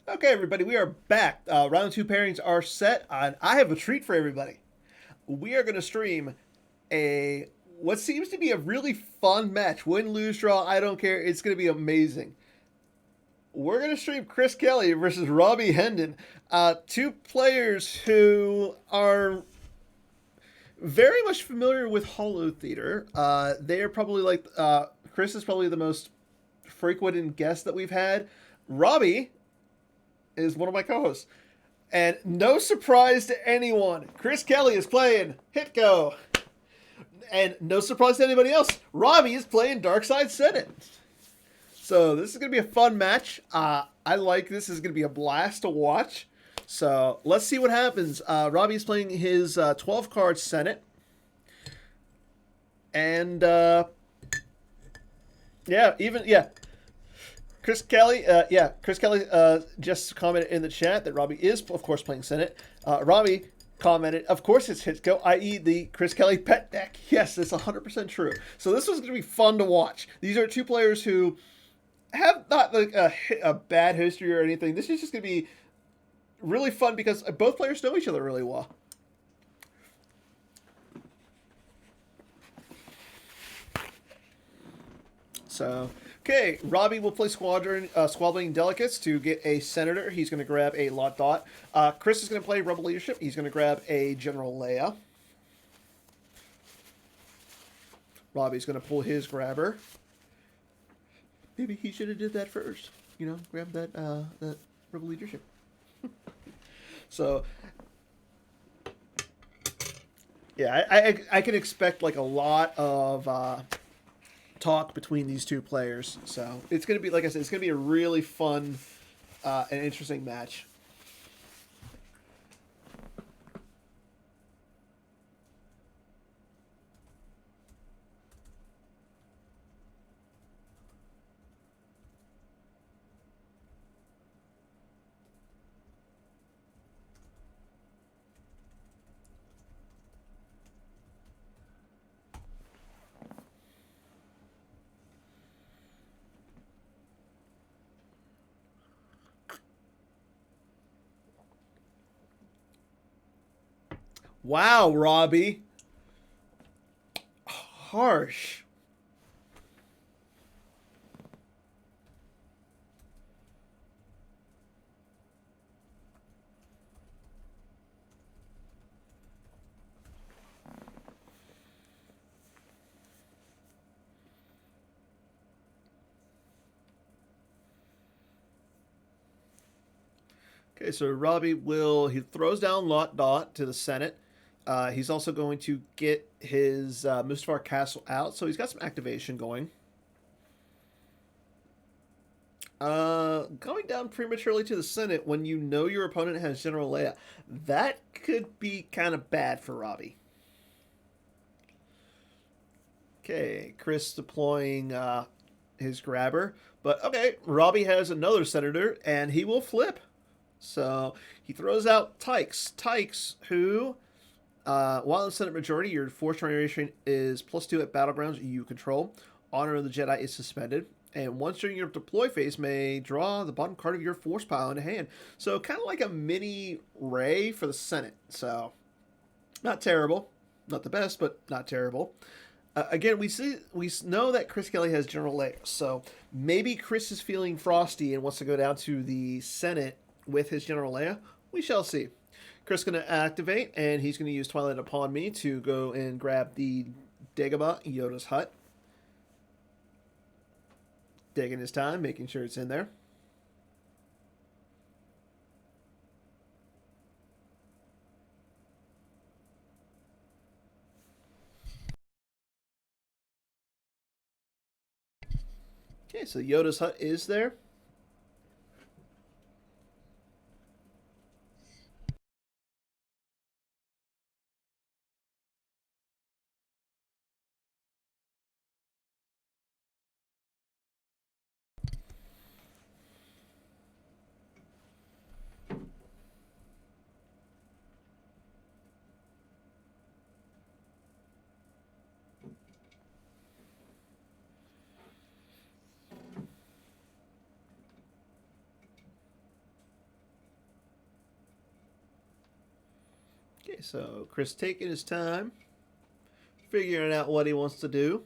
Okay, everybody, we are back. Round two pairings are set, and I have a treat for everybody. We are going to stream a what seems to be a really fun match. Win, lose, draw, I don't care. It's going to be amazing. We're going to stream Chris Kelly versus Robbie Hendon, two players who are very much familiar with Hollow Theater. They are probably Chris is probably the most frequent guest that we've had. Robbie is one of my co-hosts. And no surprise to anyone, Chris Kelly is playing HITCO. And no surprise to anybody else, Robbie is playing Darkside Senate. So this is going to be a fun match. I like this. Is going to be a blast to watch. So let's see what happens. Robbie's playing his 12-card Senate. And, Chris Kelly, just commented in the chat that Robbie is, of course, playing Senate. Robbie commented, of course it's HITCO, i.e. the Chris Kelly pet deck. Yes, that's 100% true. So this was going to be fun to watch. These are two players who have not like a bad history or anything. This is just going to be really fun because both players know each other really well. So... okay, Robbie will play Squabbling Delegates to get a Senator. He's going to grab a Lot Dot. Chris is going to play Rebel Leadership. He's going to grab a General Leia. Robbie's going to pull his grabber. Maybe he should have did that first. You know, grab that Rebel Leadership. So, yeah, I can expect like a lot of... talk between these two players. So it's going to be, like I said, it's going to be a really fun and interesting match. Wow, Robbie. Harsh. Okay, so Robbie he throws down Lot Dot to the Senate. He's also going to get his Mustafar Castle out, so he's got some activation going. Going down prematurely to the Senate when you know your opponent has General Leia, that could be kind of bad for Robbie. Okay, Chris deploying his grabber. But okay, Robbie has another Senator, and he will flip. So he throws out Tykes. Tykes, who... while in Senate majority, your force generation is +2 at battlegrounds you control. Honor of the Jedi is suspended. And once during your deploy phase, may draw the bottom card of your force pile into hand. So kind of like a mini Ray for the Senate. So not terrible. Not the best, but not terrible. Again, we know that Chris Kelly has General Leia. So maybe Chris is feeling frosty and wants to go down to the Senate with his General Leia. We shall see. Chris is going to activate, and he's going to use Twilight Upon Me to go and grab the Dagobah Yoda's Hut. Taking his time, making sure it's in there. Okay, so Yoda's Hut is there. Okay, so Chris taking his time, figuring out what he wants to do,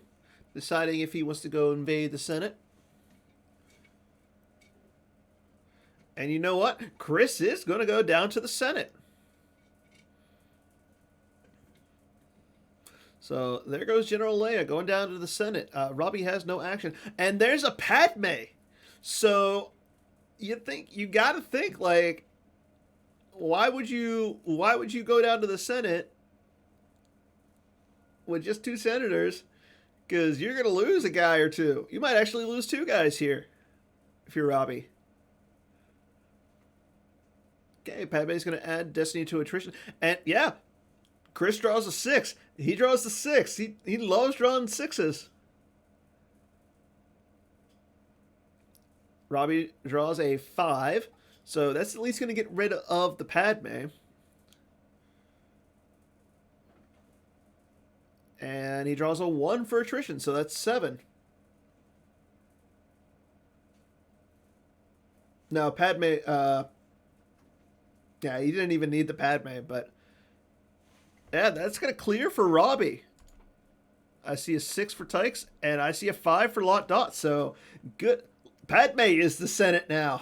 deciding if he wants to go invade the Senate. And you know what? Chris is going to go down to the Senate. So there goes General Leia going down to the Senate. Robbie has no action. And there's a Padme. So you gotta think, like, why would you go down to the Senate with just 2 senators? Because you're gonna lose a guy or two. You might actually lose 2 guys here if you're Robbie. Okay, Padme's gonna add Destiny to attrition. And yeah, Chris draws a 6. He draws the 6. He loves drawing 6s. Robbie draws a 5. So that's at least going to get rid of the Padme. And he draws a 1 for attrition. So that's 7. No, Padme... yeah, he didn't even need the Padme, but... yeah, that's going to clear for Robbie. I see a 6 for Tykes, and I see a 5 for Lot Dot. So, good. Padme is the Senate now.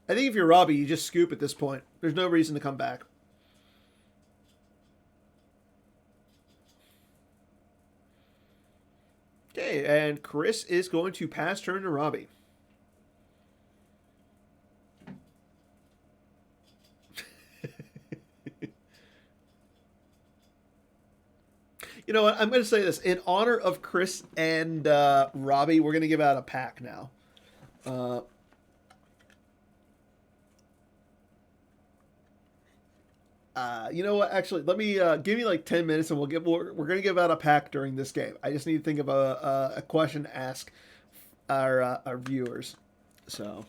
I think if you're Robbie, you just scoop at this point. There's no reason to come back. Okay, and Chris is going to pass turn to Robbie. You know what? I'm going to say this. In honor of Chris and Robbie, we're going to give out a pack now. You know what? Actually, let me give me like 10 minutes, and we're going to give out a pack during this game. I just need to think of a question to ask our viewers. So.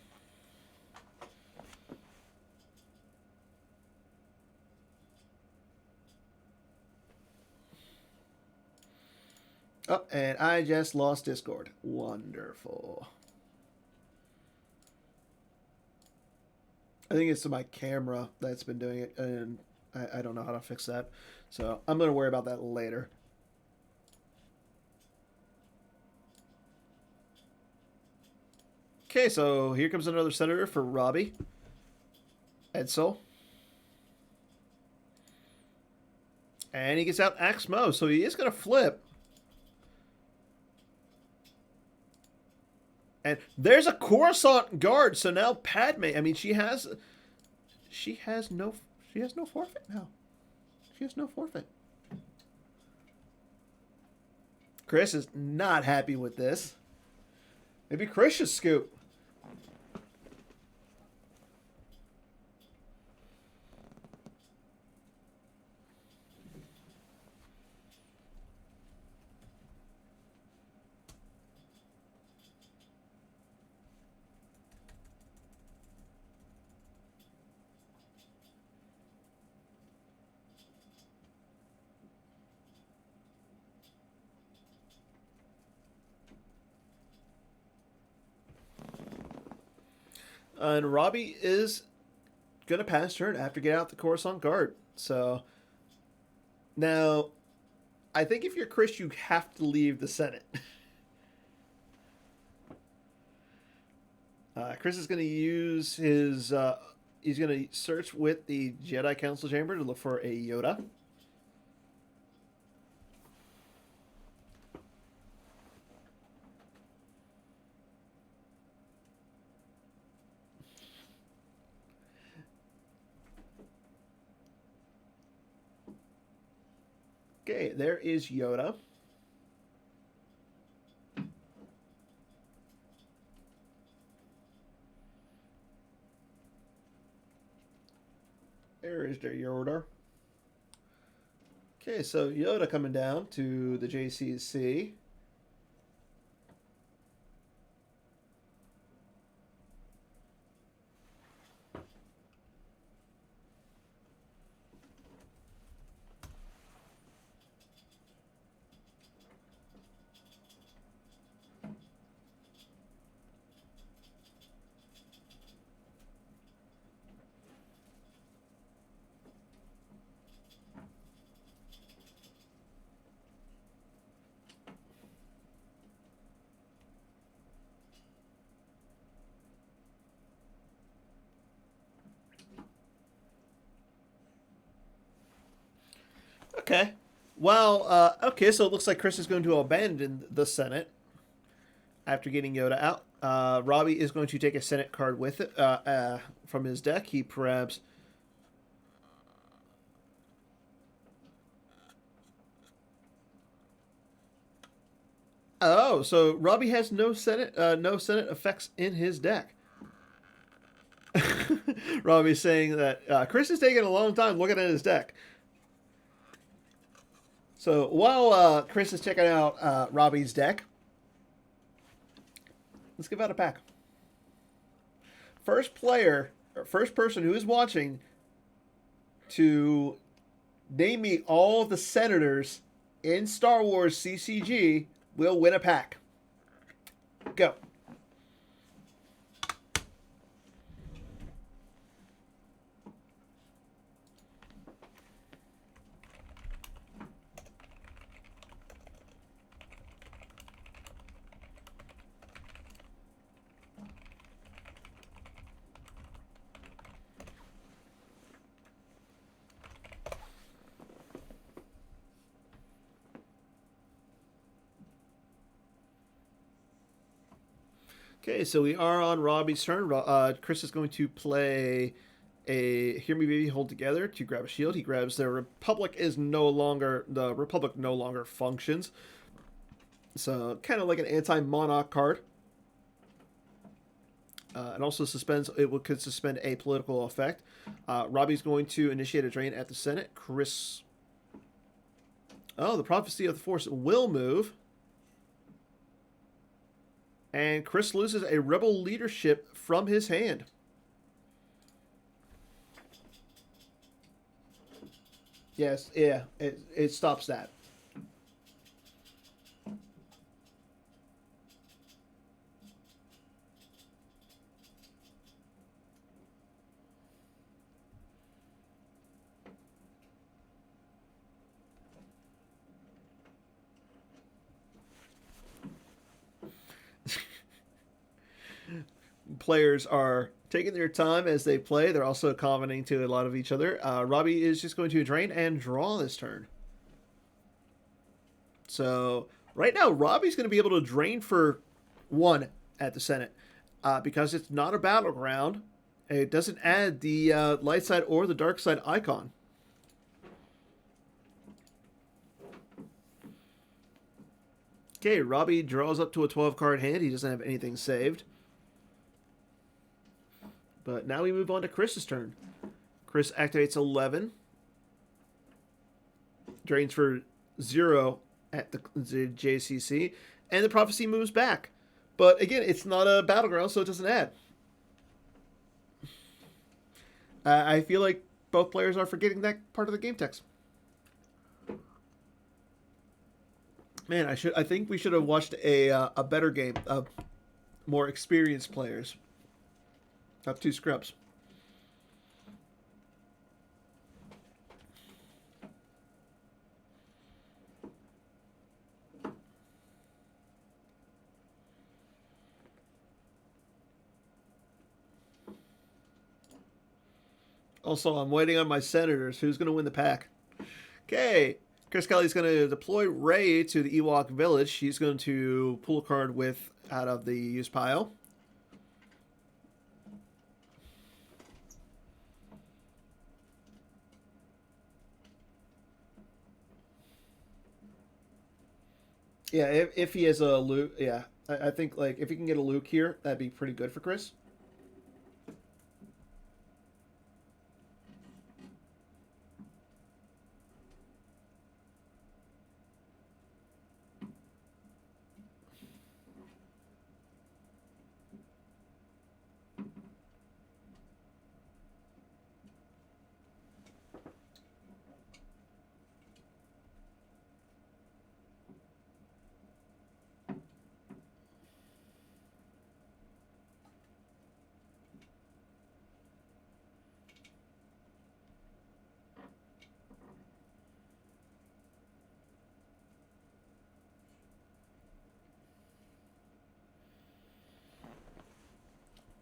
Oh, and I just lost Discord. Wonderful. I think it's my camera that's been doing it, and I don't know how to fix that. So I'm going to worry about that later. Okay, so here comes another senator for Robbie. Edsel. And he gets out Axe Mo, so he is going to flip. And there's a Coruscant guard, so now Padme, I mean, she has no forfeit now. She has no forfeit. Chris is not happy with this. Maybe Chris should scoop. And Robbie is going to pass turn after getting out the Coruscant guard. So, now, I think if you're Chris, you have to leave the Senate. Chris is going to use his... he's going to search with the Jedi Council Chamber to look for a Yoda. Okay, there is Yoda. There is their Yoda. Okay, so Yoda coming down to the JCC. Okay. Well, okay, so it looks like Chris is going to abandon the Senate after getting Yoda out. Robbie is going to take a Senate card with it from his deck. He grabs. Oh, so Robbie has no Senate effects in his deck. Robbie's saying that Chris is taking a long time looking at his deck. So while Chris is checking out Robbie's deck, let's give out a pack. First person who is watching to name me all the senators in Star Wars CCG will win a pack. Go. Okay, so we are on Robbie's turn. Chris is going to play a Hear Me Baby Hold Together to grab a shield. He grabs the Republic no longer functions. So kind of like an anti-monarch card. It also could suspend a political effect. Robbie's going to initiate a drain at the Senate. Chris. Oh, the Prophecy of the Force will move. And Chris loses a rebel leadership from his hand. Yes, yeah, it stops that. Players are taking their time as they play. They're also commenting to a lot of each other. Robbie is just going to drain and draw this turn. So right now, Robbie's going to be able to drain for 1 at the Senate because it's not a battleground. It doesn't add the light side or the dark side icon. Okay, Robbie draws up to a 12-card hand. He doesn't have anything saved. But now we move on to Chris's turn. Chris activates 11. Drains for 0 at the JCC. And the Prophecy moves back. But again, it's not a battleground, so it doesn't add. I feel like both players are forgetting that part of the game text. Man, I think we should have watched a better game of more experienced players. Have 2 scrubs. Also, I'm waiting on my senators. Who's going to win the pack? Okay. Chris Kelly's going to deploy Rey to the Ewok village. She's going to pull a card out of the use pile. Yeah, if he has a Luke, yeah, I think like if he can get a Luke here, that'd be pretty good for Chris.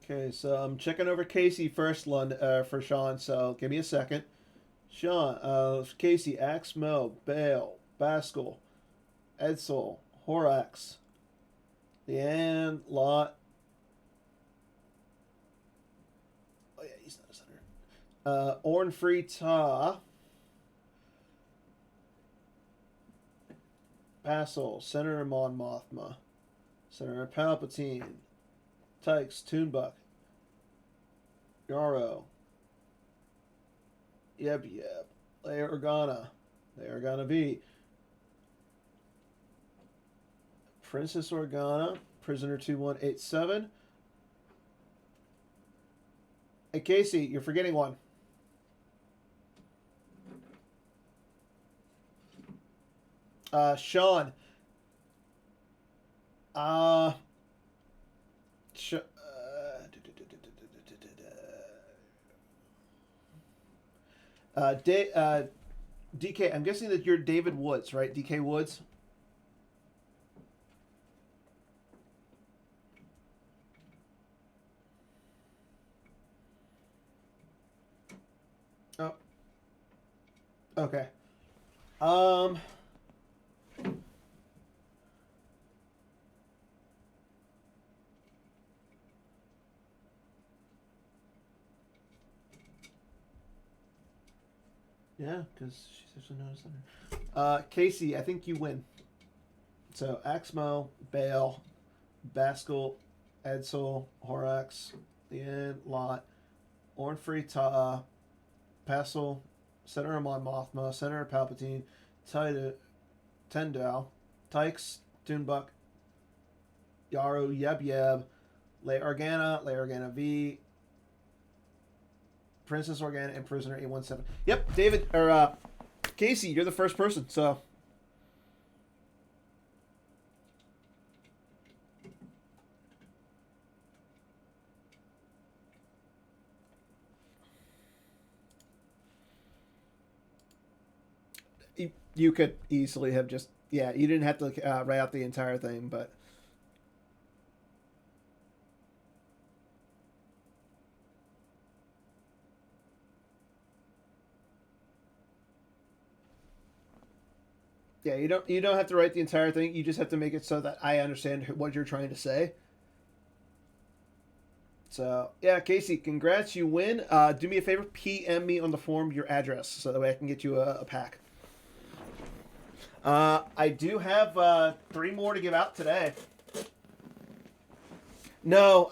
Okay, so I'm checking over Casey first, for Sean. So give me a second. Sean, Casey, Axmo, Bale, Baskel, Edsel, Horax, Leanne, Lot. Oh yeah, he's not a center. Ornfree Ta, Passel, Senator Mon Mothma, Senator Palpatine, Tykes, Toonbuck, Yarrow, Yeb Yeb, Leia Organa, Leia Organa V, Princess Organa, Prisoner 2187. Hey Casey, you're forgetting one. Sean. Uh, Sh- DK, I'm guessing that you're David Woods, right? DK Woods. Oh, okay. Um, yeah, because she's actually noticed her. Casey, I think you win. So Axmo, Bale, Baskel, Edsel, Horax, Leanne, Lot, Ornfree Ta, Passel, Senator Mon Mothma, Senator Palpatine, Tendal, Tykes, Toonbuck, Yarrow, Yeb Yeb, Leia Organa V, Princess Organa, and Prisoner 817. Yep, David, or Casey, you're the first person, so. You could easily have just, yeah, you didn't have to write out the entire thing, but. Yeah, you don't have to write the entire thing. You just have to make it so that I understand what you're trying to say. So yeah, Casey, congrats, you win. Do me a favor, PM me on the form your address so that way I can get you a pack. I do have 3 more to give out today. No,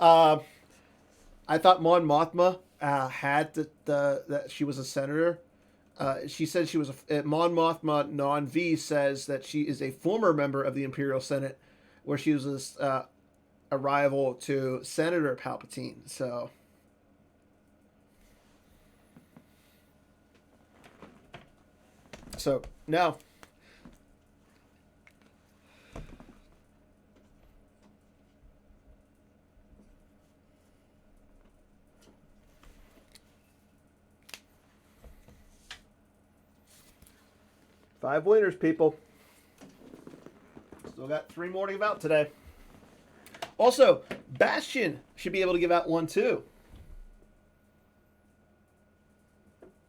I thought Mon Mothma had that she was a senator. She said she was Mon Mothma Non V says that she is a former member of the Imperial Senate, where she was a rival to Senator Palpatine. So no. 5 winners, people. Still got 3 more to give out today. Also, Bastion should be able to give out one too.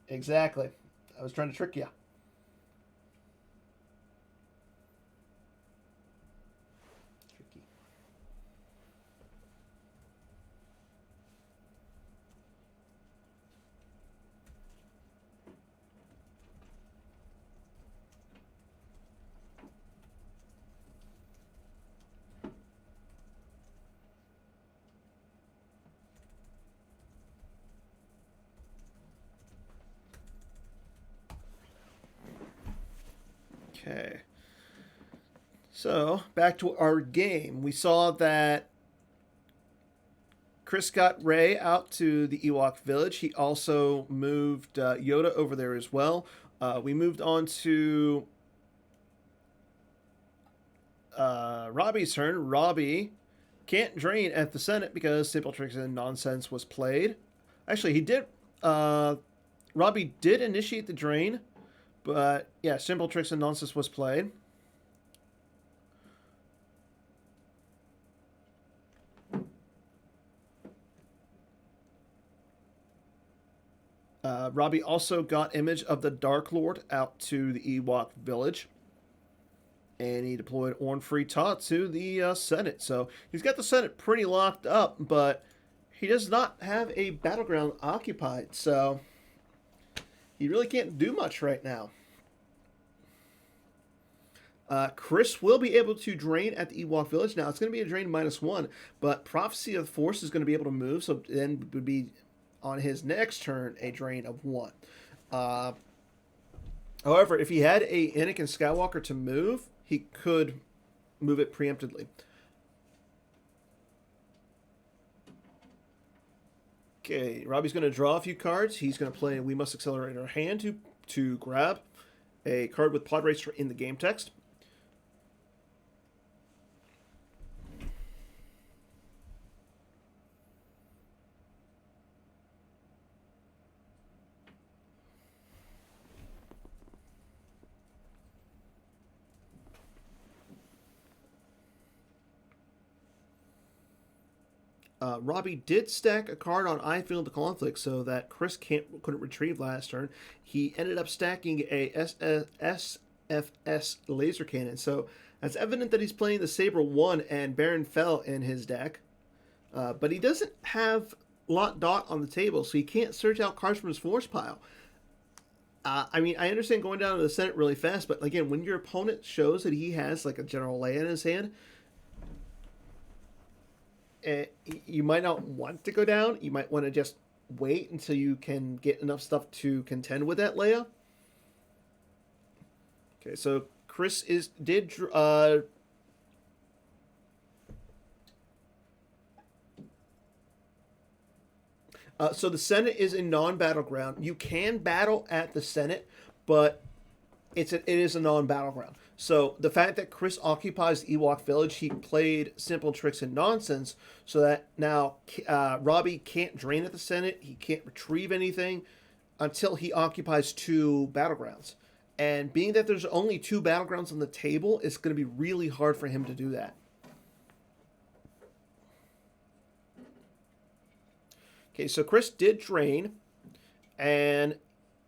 Exactly. I was trying to trick you. Tricky. Okay. So, back to our game. We saw that Chris got Ray out to the Ewok village. He also moved Yoda over there as well. We moved on to Robbie's turn. Robbie can't drain at the Senate because Simple Tricks and Nonsense was played. Actually, he did. Robbie did initiate the drain, but yeah, Simple Tricks and Nonsense was played. Robbie also got image of the Dark Lord out to the Ewok village. And he deployed Orn Free Ta to the Senate. So he's got the Senate pretty locked up, but he does not have a battleground occupied. So he really can't do much right now. Chris will be able to drain at the Ewok village. Now, it's going to be a drain -1, but Prophecy of the Force is going to be able to move, so then would be on his next turn a drain of 1. However, if he had a Anakin Skywalker to move, he could move it preemptively. Okay, Robbie's going to draw a few cards. He's going to play We Must Accelerate Our Hand to grab a card with Pod Racer in the game text. Robbie did stack a card on I Feel the Conflict so that Chris couldn't retrieve last turn. He ended up stacking a SFS laser cannon, so that's evident that he's playing the Saber 1 and Baron fell in his deck. But he doesn't have Lot Dot on the table, so he can't search out cards from his force pile. I mean, I understand going down to the Senate really fast, but again, when your opponent shows that he has like a General Leia in his hand, you might not want to go down. You might want to just wait until you can get enough stuff to contend with that Leia. Okay, so Chris did so the Senate is a non-battleground. You can battle at the Senate, but it is a non-battleground. So the fact that Chris occupies the Ewok village, he played Simple Tricks and Nonsense, so that now Robbie can't drain at the Senate. He can't retrieve anything until he occupies 2 battlegrounds. And being that there's only 2 battlegrounds on the table, it's going to be really hard for him to do that. Okay, so Chris did drain, and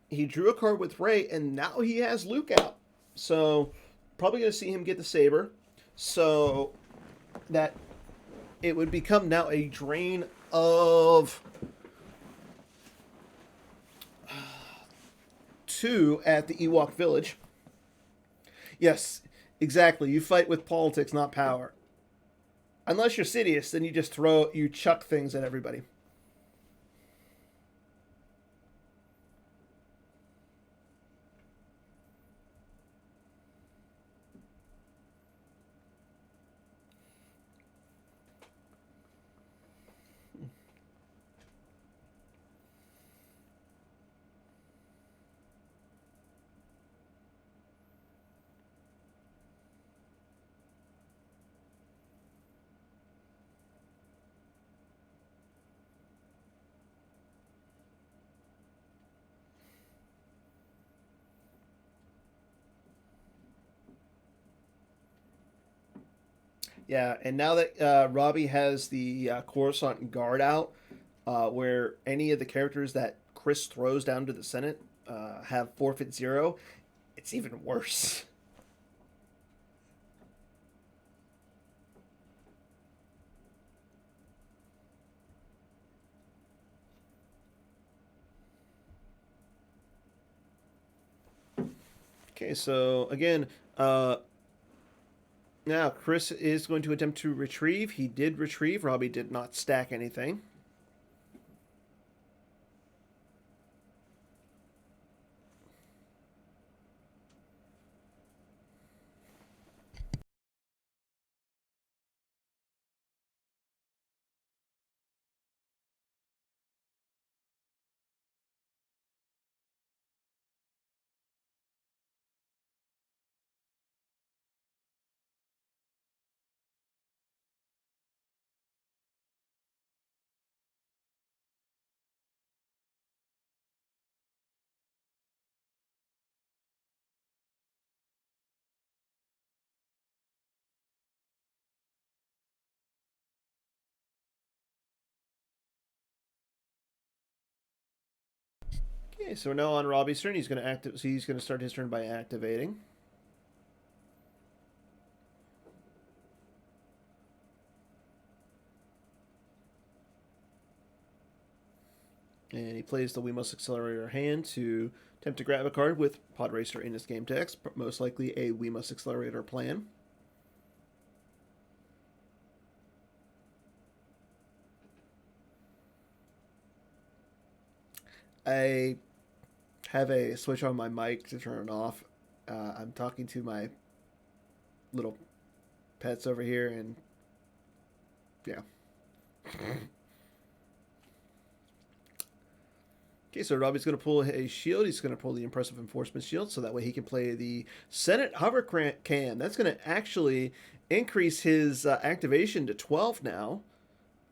he drew a card with Rey, and now he has Luke out. So probably going to see him get the Saber. So that it would become now a drain of 2 at the Ewok village. Yes, exactly. You fight with politics, not power. Unless you're Sidious, then you chuck things at everybody. Yeah, and now that Robbie has the Coruscant Guard out, where any of the characters that Chris throws down to the Senate have forfeit 0, it's even worse. Okay, so again, now Chris is going to attempt to retrieve. He did retrieve. Robbie did not stack anything. Okay, so we're now on Robbie's turn. He's going to start his turn by activating. And he plays the We Must Accelerate Our hand to attempt to grab a card with Pod Racer in his game text, most likely a We Must Accelerate Our plan. I have a switch on my mic to turn it off. I'm talking to my little pets over here, and yeah. Okay, so Robbie's going to pull a shield. He's going to pull the Impressive Enforcement Shield, so that way he can play the Senate Hover Cam. That's going to actually increase his activation to 12 now.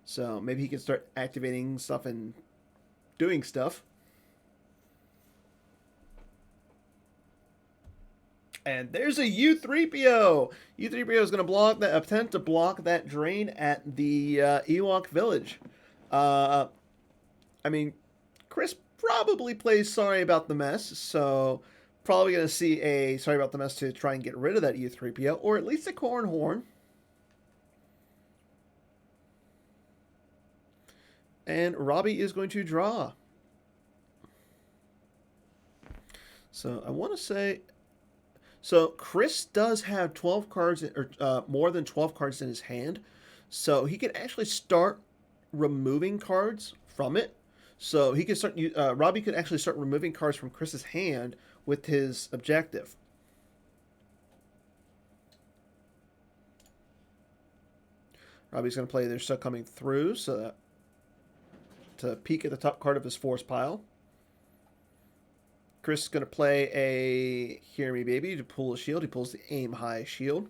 So maybe he can start activating stuff and doing stuff. And there's a U3PO. U3PO is going to attempt to block that drain at the Ewok village. I mean, Chris probably plays Sorry About the Mess, so probably going to see a Sorry About the Mess to try and get rid of that U3PO, or at least a Corn Horn. And Robbie is going to draw. So I want to say... So Chris does have 12 cards, or more than 12 cards in his hand, so he can actually start removing cards from it. So he can start. Robbie could actually start removing cards from Chris's hand with his objective. Robbie's going to play There's Stuff Coming Through, so that, to peek at the top card of his force pile. Chris is going to play a Hear Me Baby to pull a shield. He pulls the Aim High shield.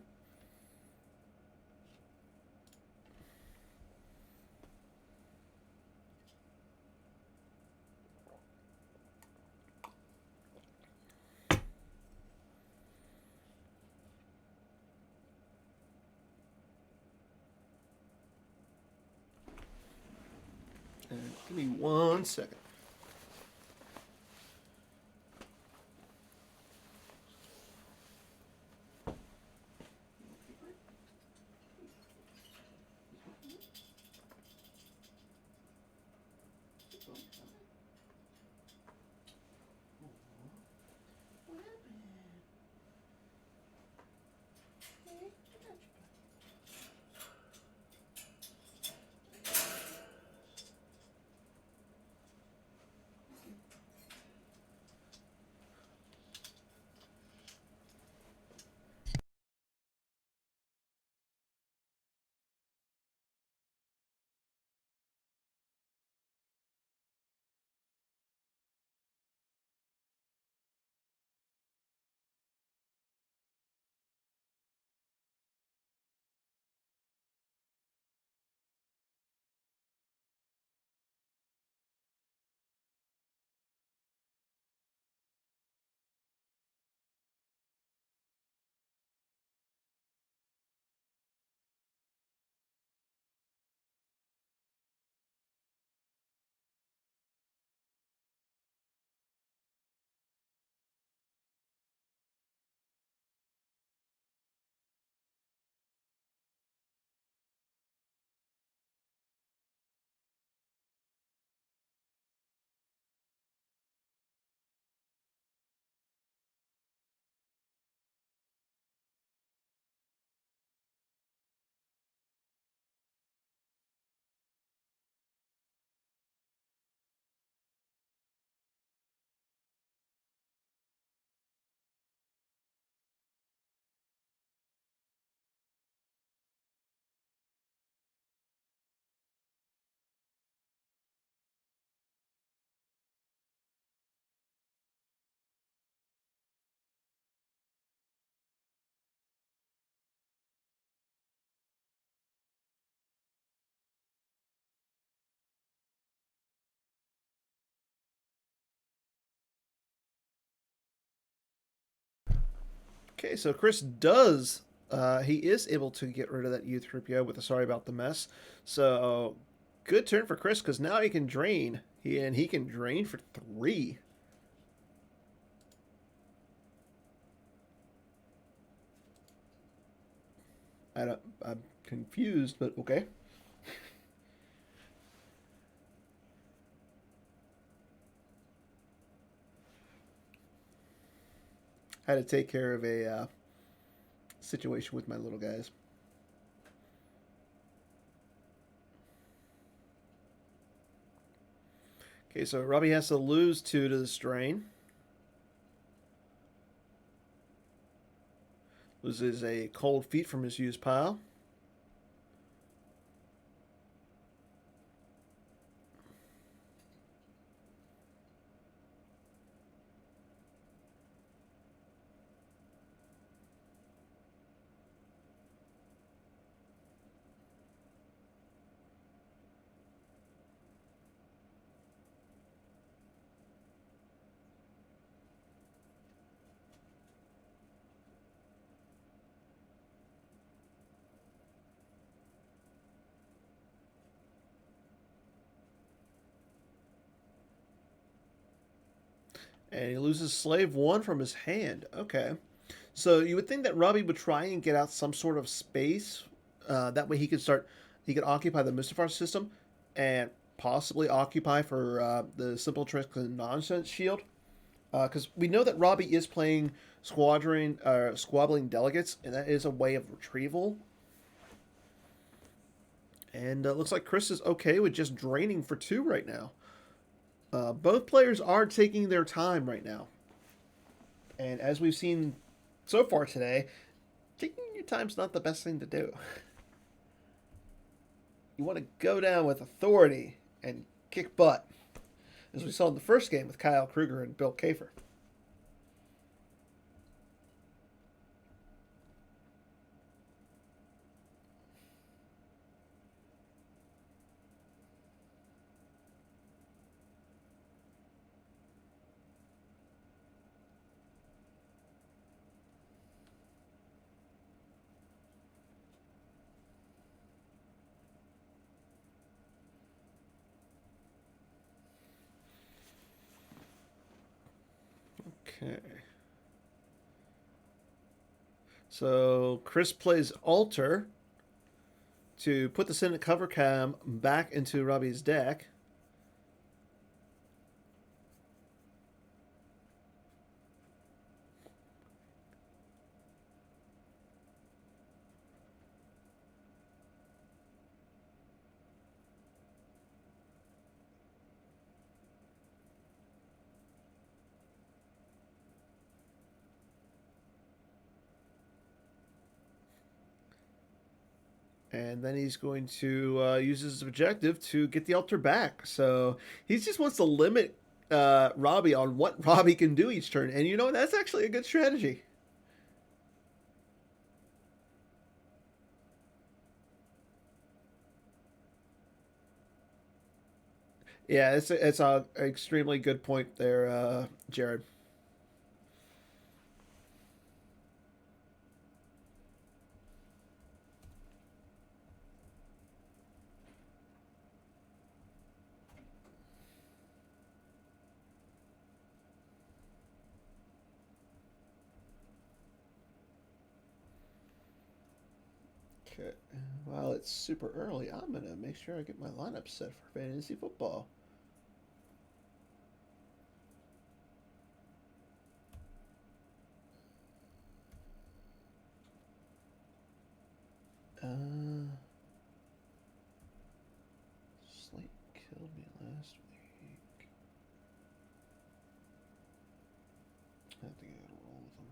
And give me 1 second. Okay, so Chris does. He is able to get rid of that U3PO with a Sorry About the Mess. So good turn for Chris because now he can drain. He can drain for 3. I'm confused, but okay. I had to take care of a situation with my little guys. Okay, so Robbie has to lose 2 to the strain. Loses a cold feet from his used pile. And he loses slave 1 from his hand. Okay. So you would think that Robbie would try and get out some sort of space. That way he could occupy the Mustafar system and possibly occupy for the Simple Tricks and Nonsense shield. Because we know that Robbie is playing squabbling delegates, and that is a way of retrieval. And looks like Chris is okay with just draining for 2 right now. Both players are taking their time right now. And as we've seen so far today, taking your time's not the best thing to do. You want to go down with authority and kick butt, as we saw in the first game with Kyle Kruger and Bill Kafer. Okay. So Chris plays Alter to put the Senate cover cam back into Robbie's deck. And then he's going to use his objective to get the altar back. So he just wants to limit Robbie on what Robbie can do each turn. And you know, that's actually a good strategy. Yeah, it's a extremely good point there, Jared. Okay. While it's super early, I'm gonna make sure I get my lineup set for fantasy football. Uh, Slate killed me last week. I think I gotta roll with them.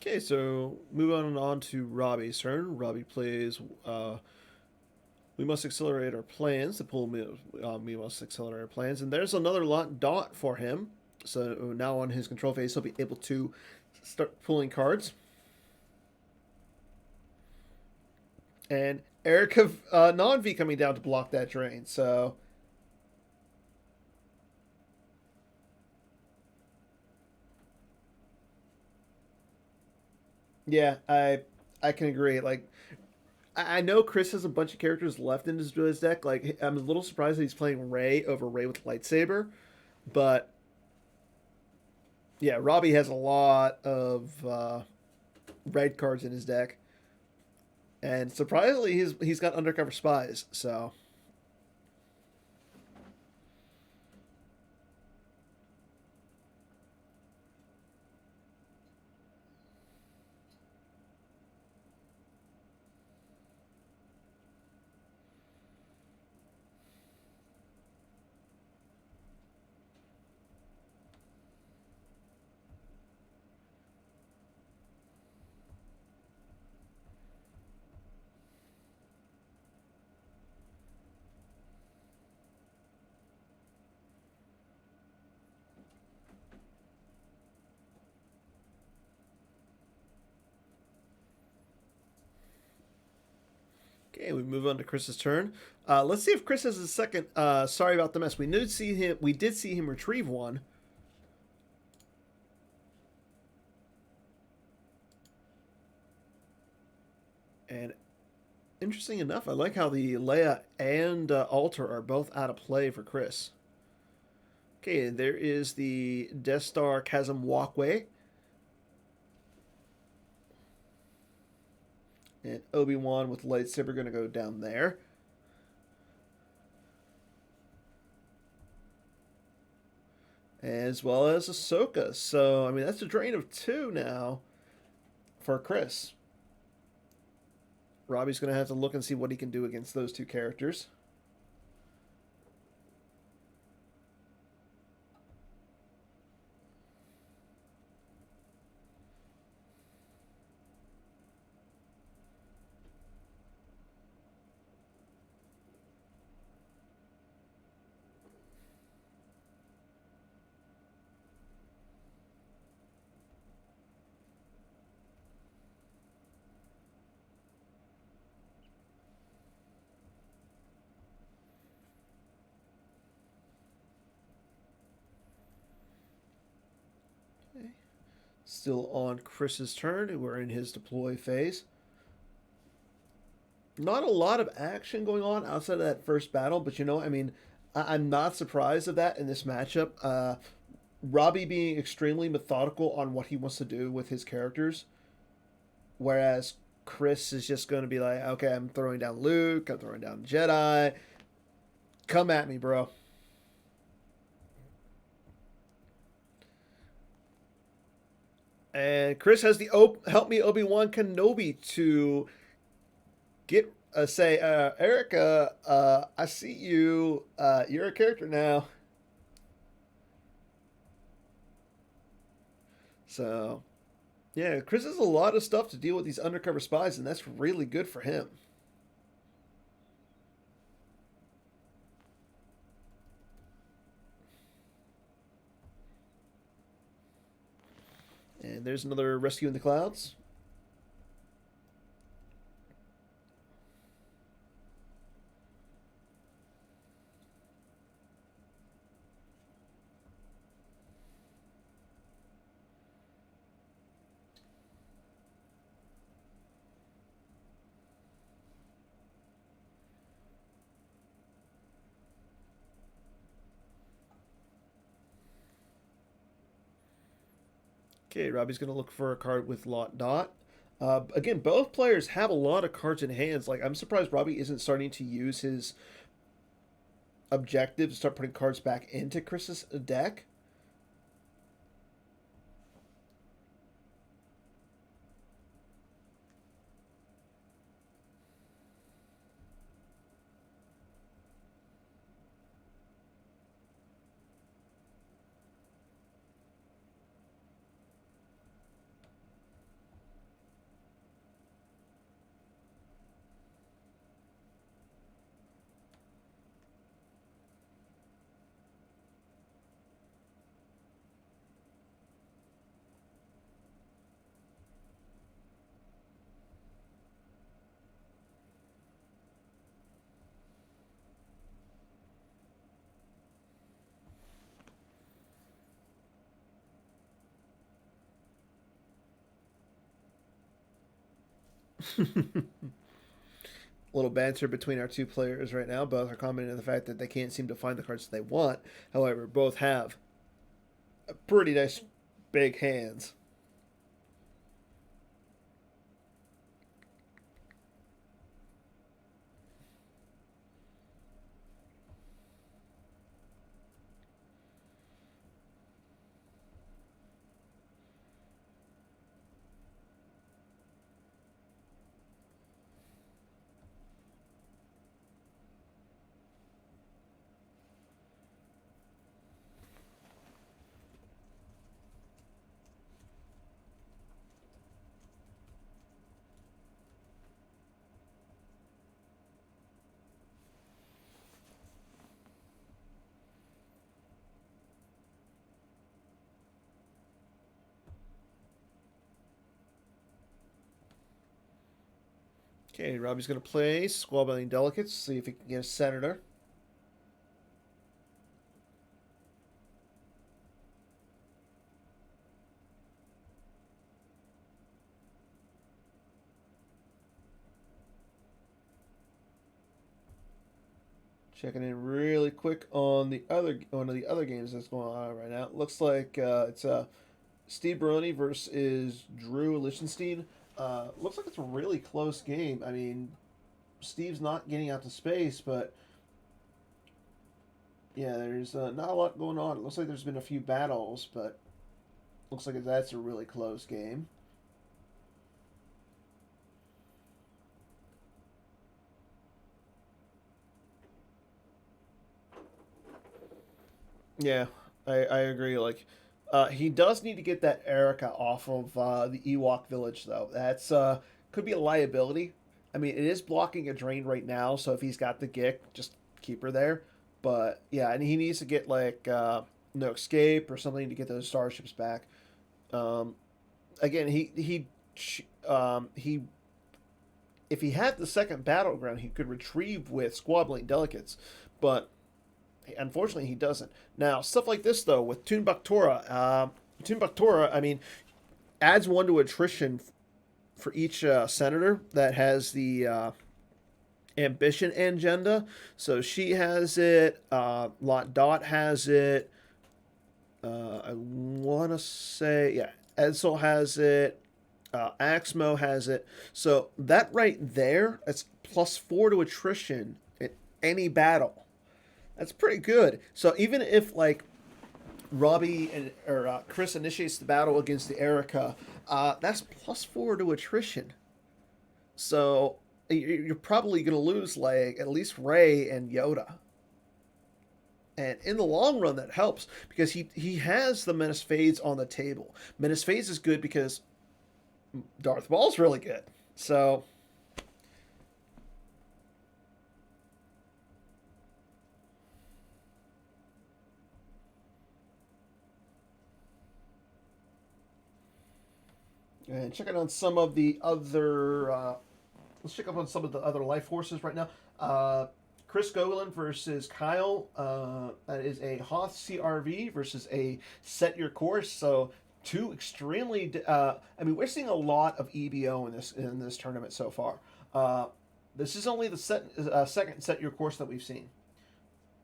Okay, so moving on to Robbie's turn. Robbie plays. We must accelerate our plans. The pull. We must accelerate our plans, and there's another lot dot for him. So now on his control phase, he'll be able to start pulling cards. And Erica non V coming down to block that drain. So yeah, I can agree. Like, I know Chris has a bunch of characters left in his deck. Like, I'm a little surprised that he's playing Ray over Ray with lightsaber, but yeah, Robbie has a lot of red cards in his deck, and surprisingly, he's got undercover spies. So okay, we move on to Chris's turn. Let's see if Chris has a second. Sorry about the mess. We did see him. We did see him retrieve one. And interesting enough, I like how the Leia and Altar are both out of play for Chris. Okay, and there is the Death Star Chasm Walkway. And Obi-Wan with lightsaber going to go down there. As well as Ahsoka. So, I mean, that's a drain of 2 now for Chris. Robbie's going to have to look and see what he can do against those 2 characters. Okay. Still on Chris's turn. We're in his deploy phase. Not a lot of action going on outside of that first battle, but you know, I mean, I'm not surprised of that in this matchup. Robbie being extremely methodical on what he wants to do with his characters, whereas Chris is just going to be like, okay, I'm throwing down Luke, I'm throwing down Jedi. Come at me, bro. And Chris has the help me Obi-Wan Kenobi to get say Erica, I see you. You're a character now. So yeah, Chris has a lot of stuff to deal with these undercover spies, and that's really good for him. And there's another rescue in the clouds. Okay, Robbie's going to look for a card with Lot Dot. Again, both players have a lot of cards in hands. Like, I'm surprised Robbie isn't starting to use his objective to start putting cards back into Chris's deck. Little banter between our two players right now. Both are commenting on the fact that they can't seem to find the cards that they want. However, both have pretty nice big hands. Okay, Robbie's going to play Squabbling Delegates, see if he can get a Senator. Checking in really quick on the other one of the other games that's going on right now. It looks like it's Steve Barone versus Drew Lichtenstein. Looks like it's a really close game. I mean, Steve's not getting out to space, but yeah, there's not a lot going on. It looks like there's been a few battles, but looks like that's a really close game. Yeah, I agree. Like, he does need to get that Erica off of the Ewok village, though. That's could be a liability. I mean, it is blocking a drain right now, so if he's got the Gick, just keep her there. But yeah, and he needs to get like no escape or something to get those starships back. Um, Again, he if he had the second battleground, he could retrieve with squabbling delegates, but unfortunately, he doesn't. Now, stuff like this, though, with Toonbaktora, I mean, adds one to attrition for each senator that has the ambition agenda. So she has it. Lot Dot has it. I want to say, yeah, Edsel has it. Axmo has it. So that right there, that's +4 to attrition in any battle. That's pretty good. So even if like Robbie or Chris initiates the battle against the Erica, that's +4 to attrition. So you're probably going to lose like at least Ray and Yoda. And in the long run, that helps because he has the Menace Fades on the table. Menace Fades is good because Darth Maul's really good. So and checking on some of the other let's check up on some of the other life forces right now. Chris Gogolin versus Kyle. That is a Hoth CRV versus a Set Your Course. So two extremely. I mean, we're seeing a lot of EBO in this tournament so far. This is only the second Set Your Course that we've seen.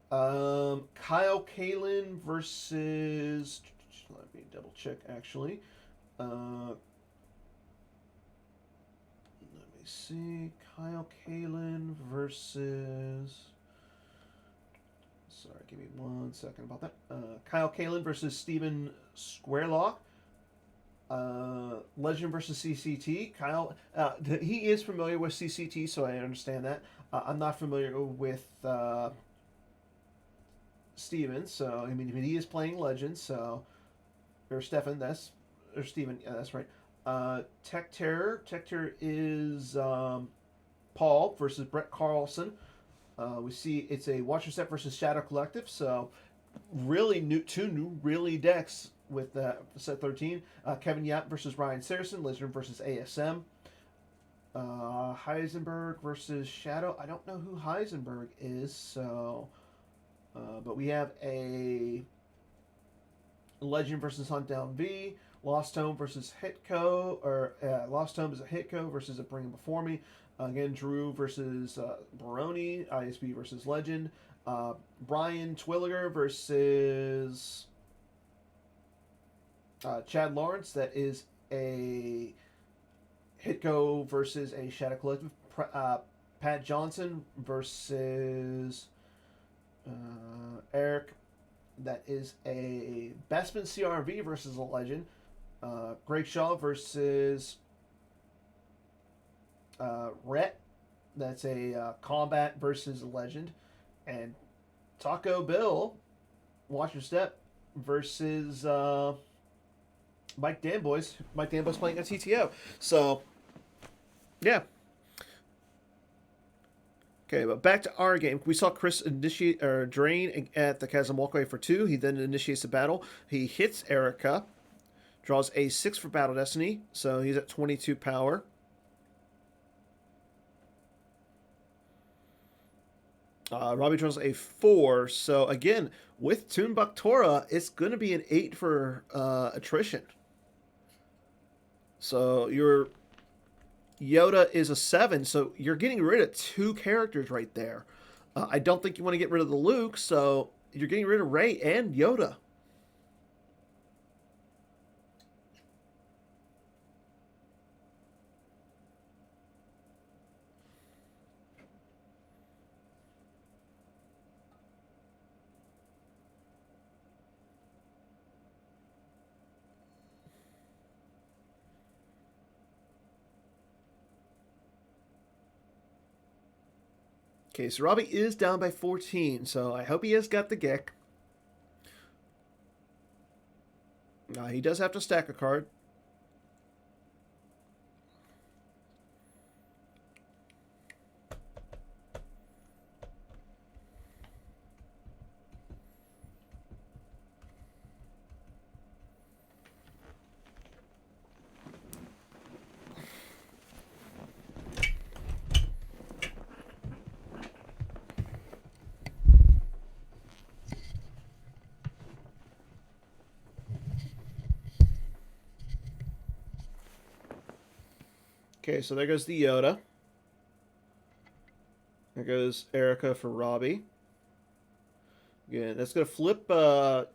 Kyle Kalin versus. Let me double check actually. Let me see. Kyle Kalin versus. Sorry, give me 1 second about that. Kyle Kalin versus Steven Squarelock. Legend versus CCT. Kyle, he is familiar with CCT, so I understand that. I'm not familiar with Steven, so I mean he is playing Legend, so or Stefan, that's or Steven, yeah, that's right. Tech Terror. Tech Terror is Paul versus Brett Carlson. We see it's a Watcher set versus Shadow Collective, so really two new really decks with set 13. Kevin Yap versus Ryan Saracen. Lizard versus ASM. Heisenberg versus Shadow. I don't know who Heisenberg is, so but we have a Legend versus Hunt Down V. Lost Home versus HITCO, or Lost Home is a HITCO versus a Bring Before Me. Again, Drew versus Barone, ISB versus Legend. Brian Twilliger versus Chad Lawrence. That is a HITCO versus a Shadow Collective. Pat Johnson versus Eric. That is a Bestman CRV versus a Legend. Greg Shaw versus Rhett. That's a Combat versus a Legend. And Taco Bill, Watch Your Step, versus Mike Danboys. Mike Danboys playing at TTO. So, yeah. Okay, but back to our game. We saw Chris initiate or drain at the Chasm Walkway for 2. He then initiates the battle. He hits Erica, draws a 6 for Battle Destiny, so he's at 22 power. Robbie draws a 4, so again, with Toonbuck Tora, it's going to be an 8 for attrition. So your Yoda is a 7, so you're getting rid of 2 characters right there. I don't think you want to get rid of the Luke, so you're getting rid of Rey and Yoda. Okay, so Robbie is down by 14, so I hope he has got the Gick. He does have to stack a card. Okay, so there goes the Yoda. There goes Erica for Robbie. Again, that's going to flip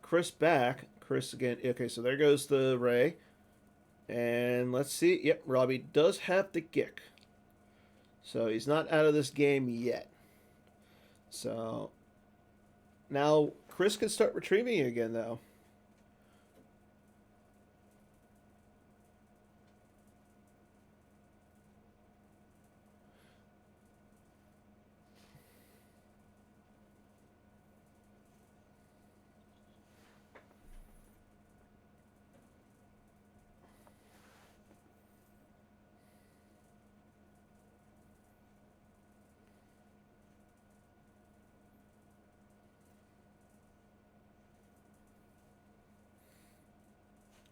Chris back. Chris again. Okay, so there goes the Rey. And let's see. Yep, Robbie does have the Gick. So he's not out of this game yet. So now Chris can start retrieving again, though.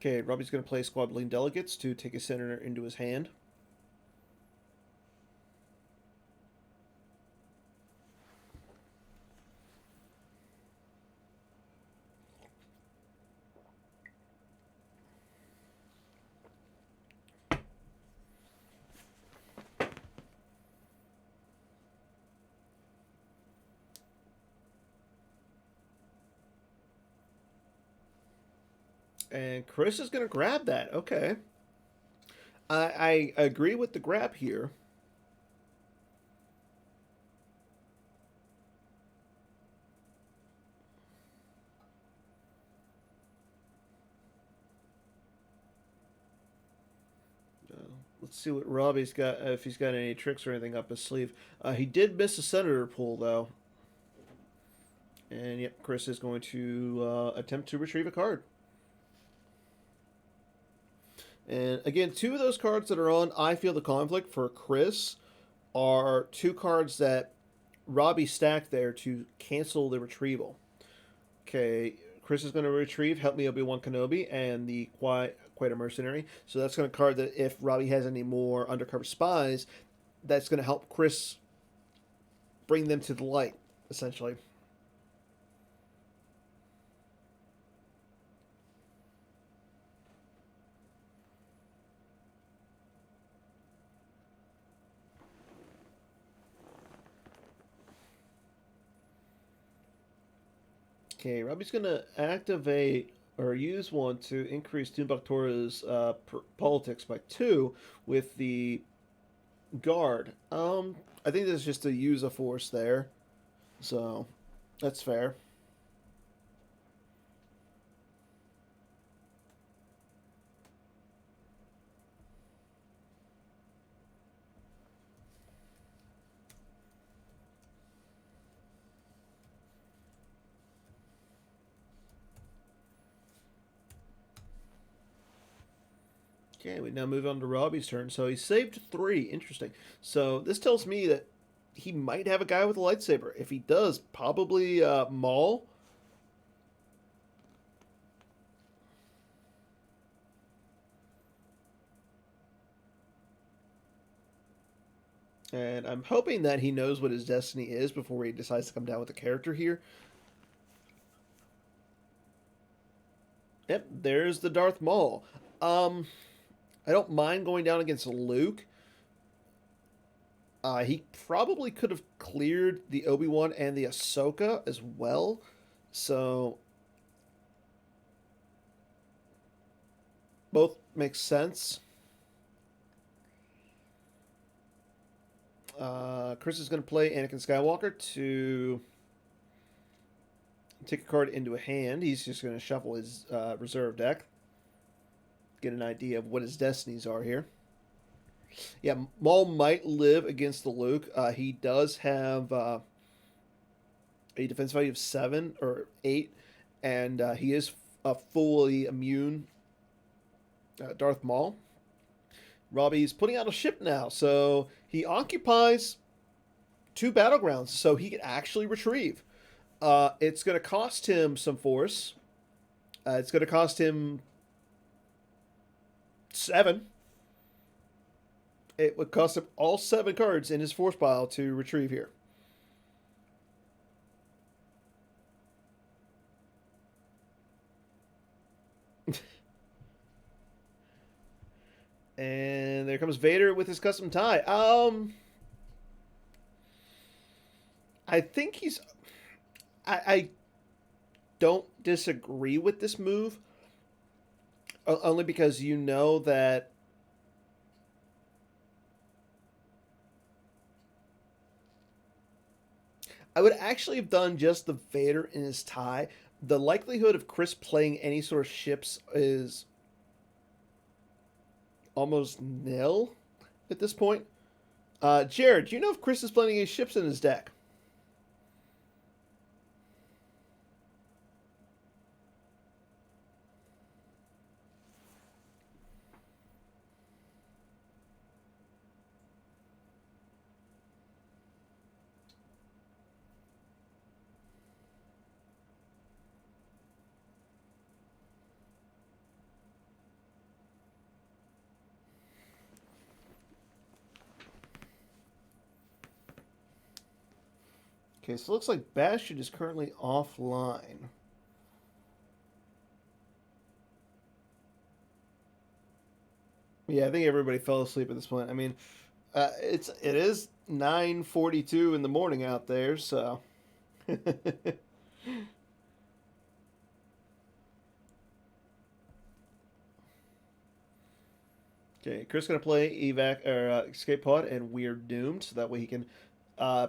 Okay, Robbie's going to play Squabbling Delegates to take his senator into his hand. And Chris is going to grab that. Okay. I agree with the grab here. Let's see what Robbie's got, if he's got any tricks or anything up his sleeve. He did miss a senator pull, though. And yep, Chris is going to attempt to retrieve a card. And again, 2 of those cards that are on I Feel the Conflict for Chris are 2 cards that Robbie stacked there to cancel the retrieval. Okay, Chris is going to retrieve Help Me Obi-Wan Kenobi and the Quite a Mercenary. So that's going to card that if Robbie has any more undercover spies, that's going to help Chris bring them to the light, essentially. Okay, Robbie's gonna activate or use one to increase Tumbaktora's politics by 2 with the guard. I think that's just to use a force there, so that's fair. Okay, we now move on to Robbie's turn. So he saved 3. Interesting. So this tells me that he might have a guy with a lightsaber. If he does, probably Maul. And I'm hoping that he knows what his destiny is before he decides to come down with the character here. Yep, there's the Darth Maul. I don't mind going down against Luke. He probably could have cleared the Obi-Wan and the Ahsoka as well. So both make sense. Chris is going to play Anakin Skywalker to take a card into a hand. He's just going to shuffle his reserve deck. Get an idea of what his destinies are here. Yeah, Maul might live against the Luke. He does have a defense value of 7 or 8, and he is fully immune. Darth Maul. Robbie's putting out a ship now, so he occupies 2 battlegrounds, so he can actually retrieve. It's going to cost him some force. It's going to cost him 7. It would cost him all 7 cards in his force pile to retrieve here. And there comes Vader with his custom tie. I think he's. I don't disagree with this move. Only because you know that. I would actually have done just the Vader in his tie. The likelihood of Chris playing any sort of ships is almost nil at this point. Jared, do you know if Chris is playing any ships in his deck? Okay, so it looks like Bastion is currently offline. Yeah, I think everybody fell asleep at this point. I mean, it is 9:42 in the morning out there, so. Okay, Chris gonna play evac or escape pod, and we're doomed. So that way he can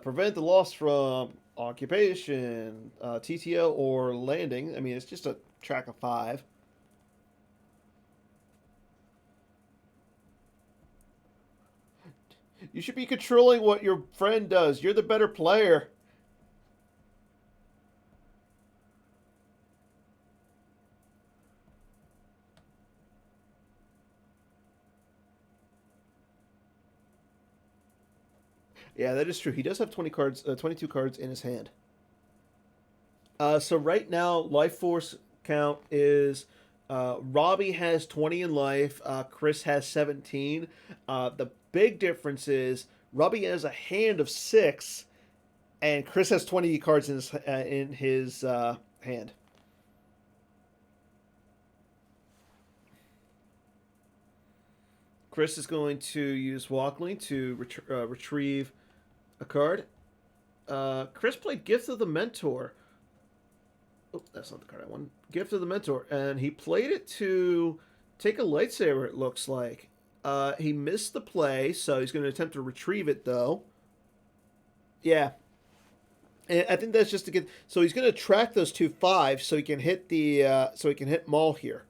prevent the loss from occupation, TTO, or landing. I mean, it's just a track of 5. You should be controlling what your friend does. You're the better player. Yeah, that is true. He does have 22 cards in his hand. So right now, life force count is Robbie has 20 in life. Chris has 17. The big difference is Robbie has a hand of 6, and Chris has 20 cards in his hand. Chris is going to use Walkling to retrieve a card. Chris played Gift of the Mentor. Oh, that's not the card I want. Gift of the Mentor. And he played it to take a lightsaber, it looks like. He missed the play, so he's going to attempt to retrieve it, though. Yeah. And I think that's just to get... So he's going to track those 2 5s so he can hit the... so he can hit Maul here.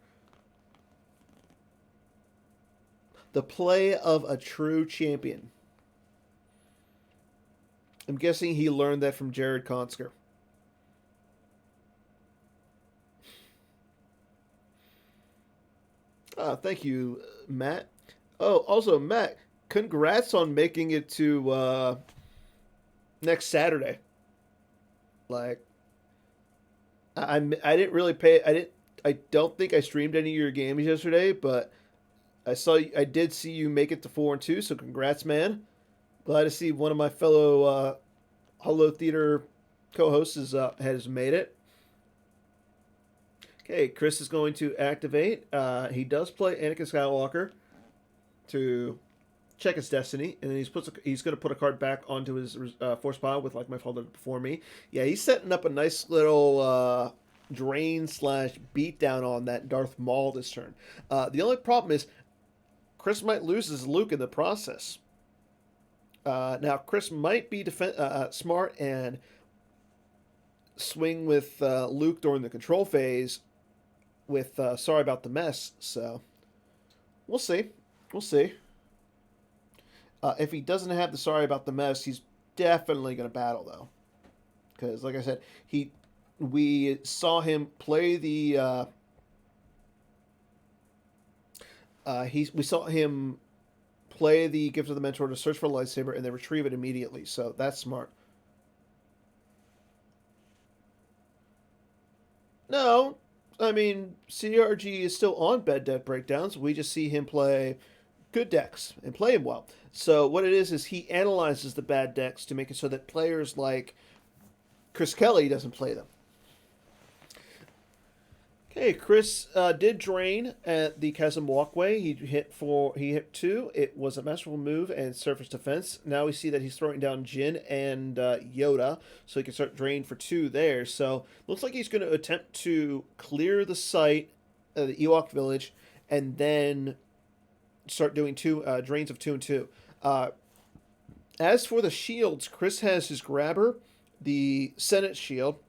The play of a true champion. I'm guessing he learned that from Jared Konsker. Thank you, Matt. Oh, also, Matt, congrats on making it to next Saturday. Like, I didn't really pay. I don't think I streamed any of your games yesterday, but I did see you make it to 4-2. So congrats, man. Glad to see one of my fellow Hello Theater co-hosts has made it. Okay, Chris is going to activate. He does play Anakin Skywalker to check his destiny, and then he's going to put a card back onto his force pile with like my father before me. Yeah, he's setting up a nice little drain / beatdown on that Darth Maul this turn. The only problem is Chris might lose his Luke in the process. Now, Chris might be smart and swing with Luke during the control phase with Sorry About the Mess. So, we'll see. We'll see. If he doesn't have the Sorry About the Mess, he's definitely going to battle, though. Because, like I said, we saw him play the... we saw him play the Gift of the Mentor to search for a lightsaber and then retrieve it immediately. So that's smart. No, I mean, CRG is still on bad deck breakdowns. We just see him play good decks and play him well. So what it is he analyzes the bad decks to make it so that players like Chris Kelly doesn't play them. Okay, Chris did drain at the Chasm Walkway. He hit 2. It was a masterful move and surface defense. Now we see that he's throwing down Jin and Yoda, so he can start drain for 2 there. So looks like he's going to attempt to clear the site, the Ewok village, and then start doing 2 drains of 2 and 2. As for the shields, Chris has his grabber, the Senate shield.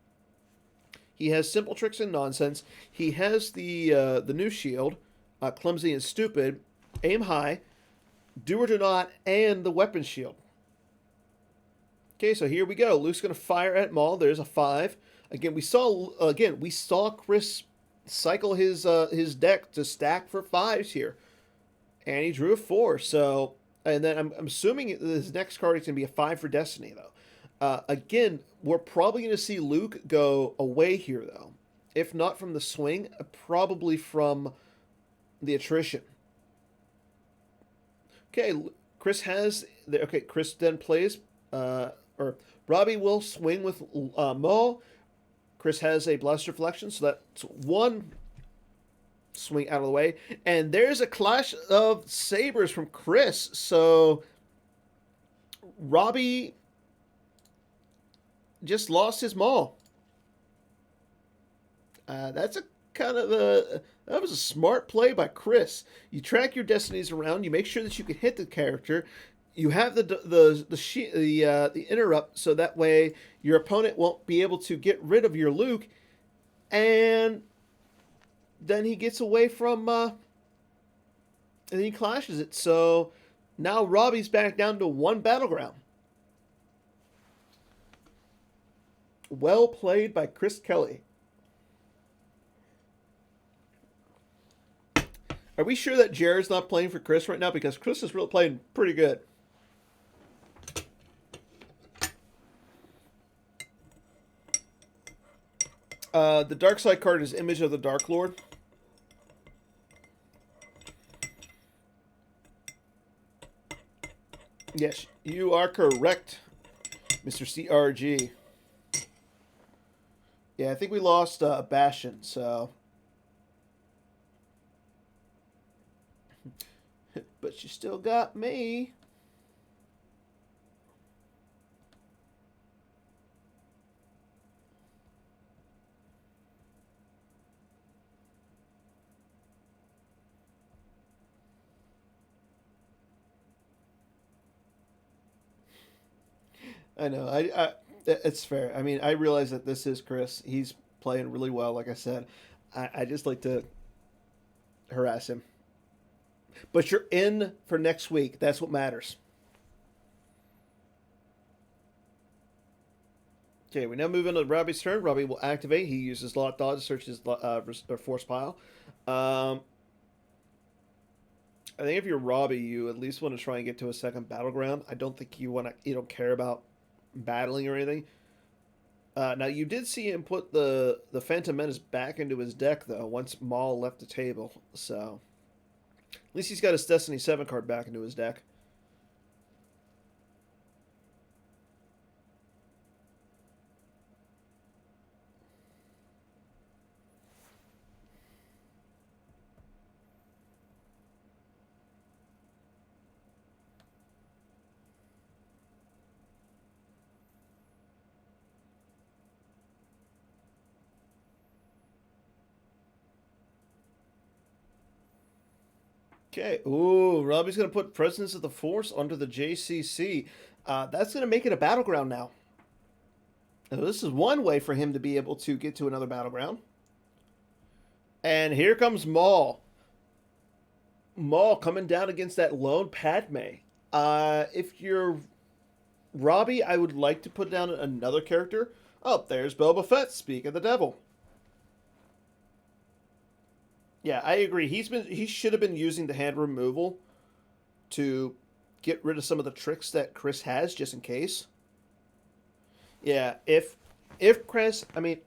He has Simple Tricks and Nonsense. He has the new shield, Clumsy and Stupid, Aim High, Do or Do Not, and the Weapon Shield. Okay, so here we go. Luke's going to fire at Maul. There's a 5. Again, we saw Chris cycle his deck to stack for 5s here, and he drew a 4. So, and then I'm assuming his next card is going to be a 5 for Destiny, though. Again, we're probably going to see Luke go away here, though. If not from the swing, probably from the attrition. Okay, Chris Chris then plays, or Robbie will swing with Maul. Chris has a Blast Reflection, so that's 1 swing out of the way. And there's a clash of sabers from Chris. So, Robbie just lost his Maul. That's that was a smart play by Chris. You track your destinies around. You make sure that you can hit the character. You have the interrupt, so that way your opponent won't be able to get rid of your Luke, and then he gets away from, and then he clashes it. So now Robbie's back down to 1 battleground. Well played by Chris Kelly. Are we sure that Jared's not playing for Chris right now? Because Chris is really playing pretty good. The Dark Side card is Image of the Dark Lord. Yes, you are correct, Mr. CRG. Yeah, I think we lost Bastion, so... But you still got me. I know. It's fair. I mean, I realize that this is Chris. He's playing really well. Like I said, I just like to harass him. But you're in for next week. That's what matters. Okay, we now move into Robbie's turn. Robbie will activate. He uses Lot Dodge to search his force pile. Um, I think if you're Robbie, you at least want to try and get to a second battleground. I don't think you want to. You don't care about battling or anything. Now you did see him put the Phantom Menace back into his deck though once Maul left the table. So at least he's got his Destiny 7 card back into his deck. Okay. Ooh, Robbie's going to put Presence of the Force under the JCC. That's going to make it a battleground now. Now, this is one way for him to be able to get to another battleground. And here comes Maul. Maul coming down against that lone Padme. If you're Robbie, I would like to put down another character. Oh, there's Boba Fett. Speak of the devil. Yeah, I agree. He should have been using the hand removal to get rid of some of the tricks that Chris has, just in case. Yeah, if Chris, I mean,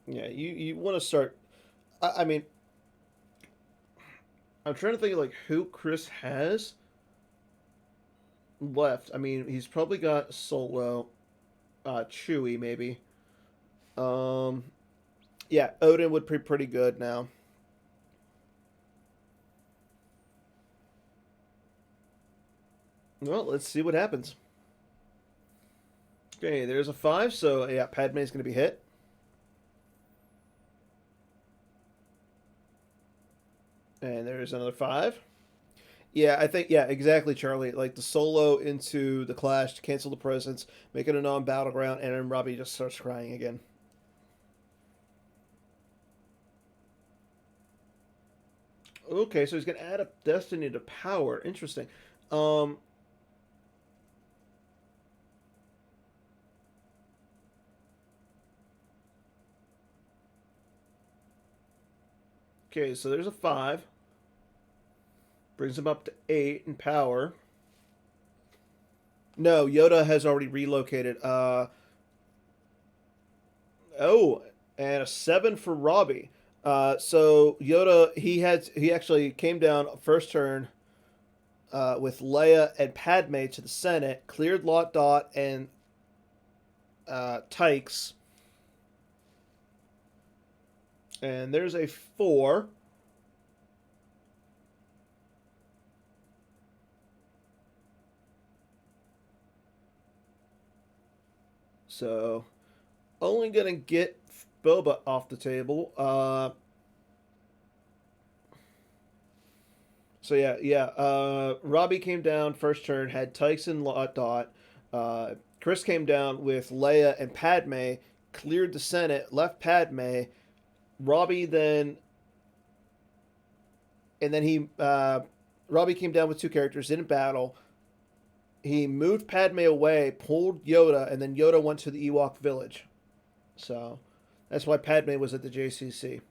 yeah, you want to start. I mean, I'm trying to think of like who Chris has left. I mean, he's probably got Solo, Chewie maybe. Um, yeah, Odin would be pretty good now. Well, let's see what happens. Okay, there's a 5, so yeah, Padme's going to be hit. And there's another 5. Yeah, I think, yeah, exactly, Charlie. Like the solo into the clash to cancel the presence, make it a non battleground, and then Robbie just starts crying again. Okay, so he's going to add a Destiny to power. Interesting. Um, okay, so there's a 5. Brings him up to 8 in power. No, Yoda has already relocated. Oh, and a 7 for Robbie. So Yoda, he actually came down first turn with Leia and Padme to the Senate, cleared Lot Dot and Tykes, and there's a 4. So only gonna get Boba off the table. So yeah. Robbie came down first turn, had Tyson Lot Dot. Chris came down with Leia and Padme, cleared the Senate, left Padme. Robbie then, and then he Robbie came down with 2 characters, didn't battle. He moved Padme away, pulled Yoda, and then Yoda went to the Ewok village. So that's why Padme was at the JCC.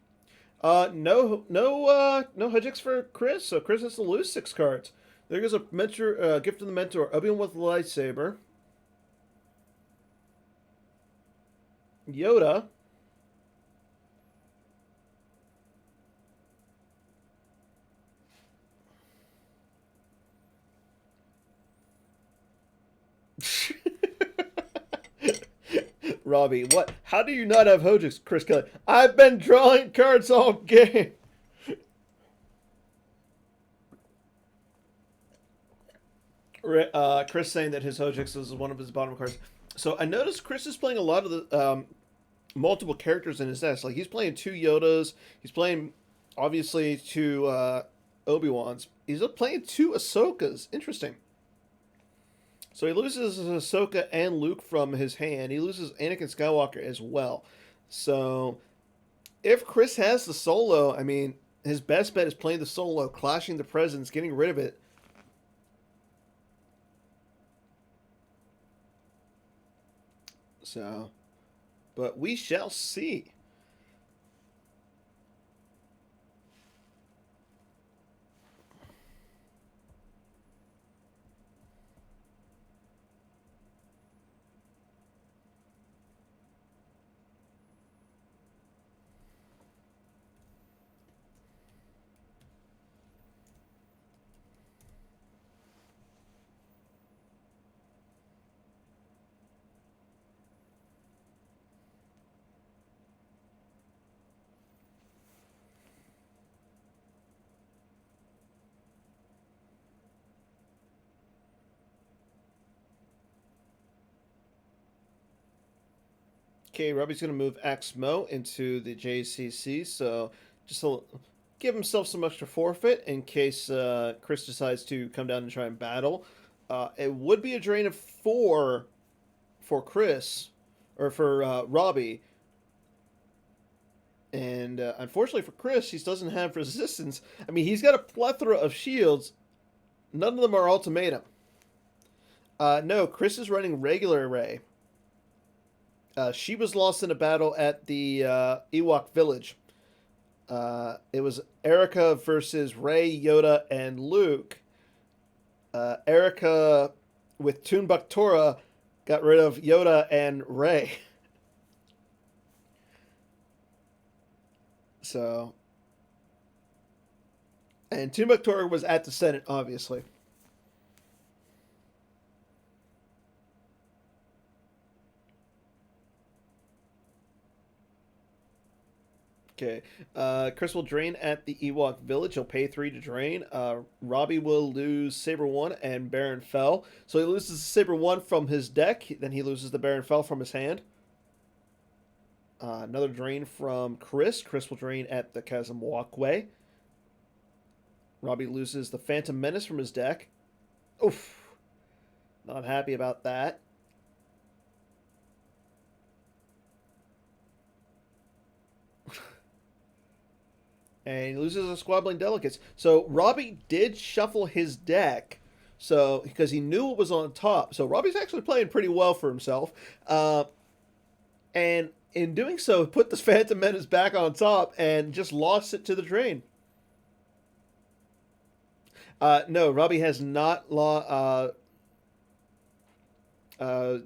No Hijix for Chris. So Chris has to lose 6 cards. There goes a mentor, gift of the mentor. Obi-Wan with the lightsaber. Yoda. Robbie, what? How do you not have Hojix, Chris Kelly? I've been drawing cards all game. Chris saying that his Hojix is one of his bottom cards. So I noticed Chris is playing a lot of the multiple characters in his deck. Like he's playing 2 Yodas. He's playing obviously 2 Obi-Wans. He's playing 2 Ahsokas. Interesting. So he loses Ahsoka and Luke from his hand. He loses Anakin Skywalker as well. So if Chris has the Solo, I mean, his best bet is playing the Solo, clashing the presence, getting rid of it. So, but we shall see. Okay, Robbie's going to move Axmo into the JCC, so just give himself some extra forfeit in case Chris decides to come down and try and battle. It would be a drain of 4 for Chris, or for Robbie. And unfortunately for Chris, he doesn't have resistance. I mean, he's got a plethora of shields. None of them are ultimatum. No, Chris is running regular array. She was lost in a battle at the Ewok village. It was Erica versus Rey, Yoda, and Luke. Erica, with Toon Baktora, got rid of Yoda and Rey. So, and Toon Baktora was at the Senate, obviously. Okay. Chris will drain at the Ewok village. He'll pay 3 to drain. Robbie will lose Saber 1 and Baron Fell. So he loses Saber 1 from his deck. Then he loses the Baron Fell from his hand. Another drain from Chris. Chris will drain at the Chasm Walkway. Robbie loses the Phantom Menace from his deck. Oof. Not happy about that. And he loses a Squabbling Delegates. So Robbie did shuffle his deck, so because he knew it was on top. So Robbie's actually playing pretty well for himself. And in doing so, put the Phantom Menace back on top and just lost it to the drain. No, Robbie has not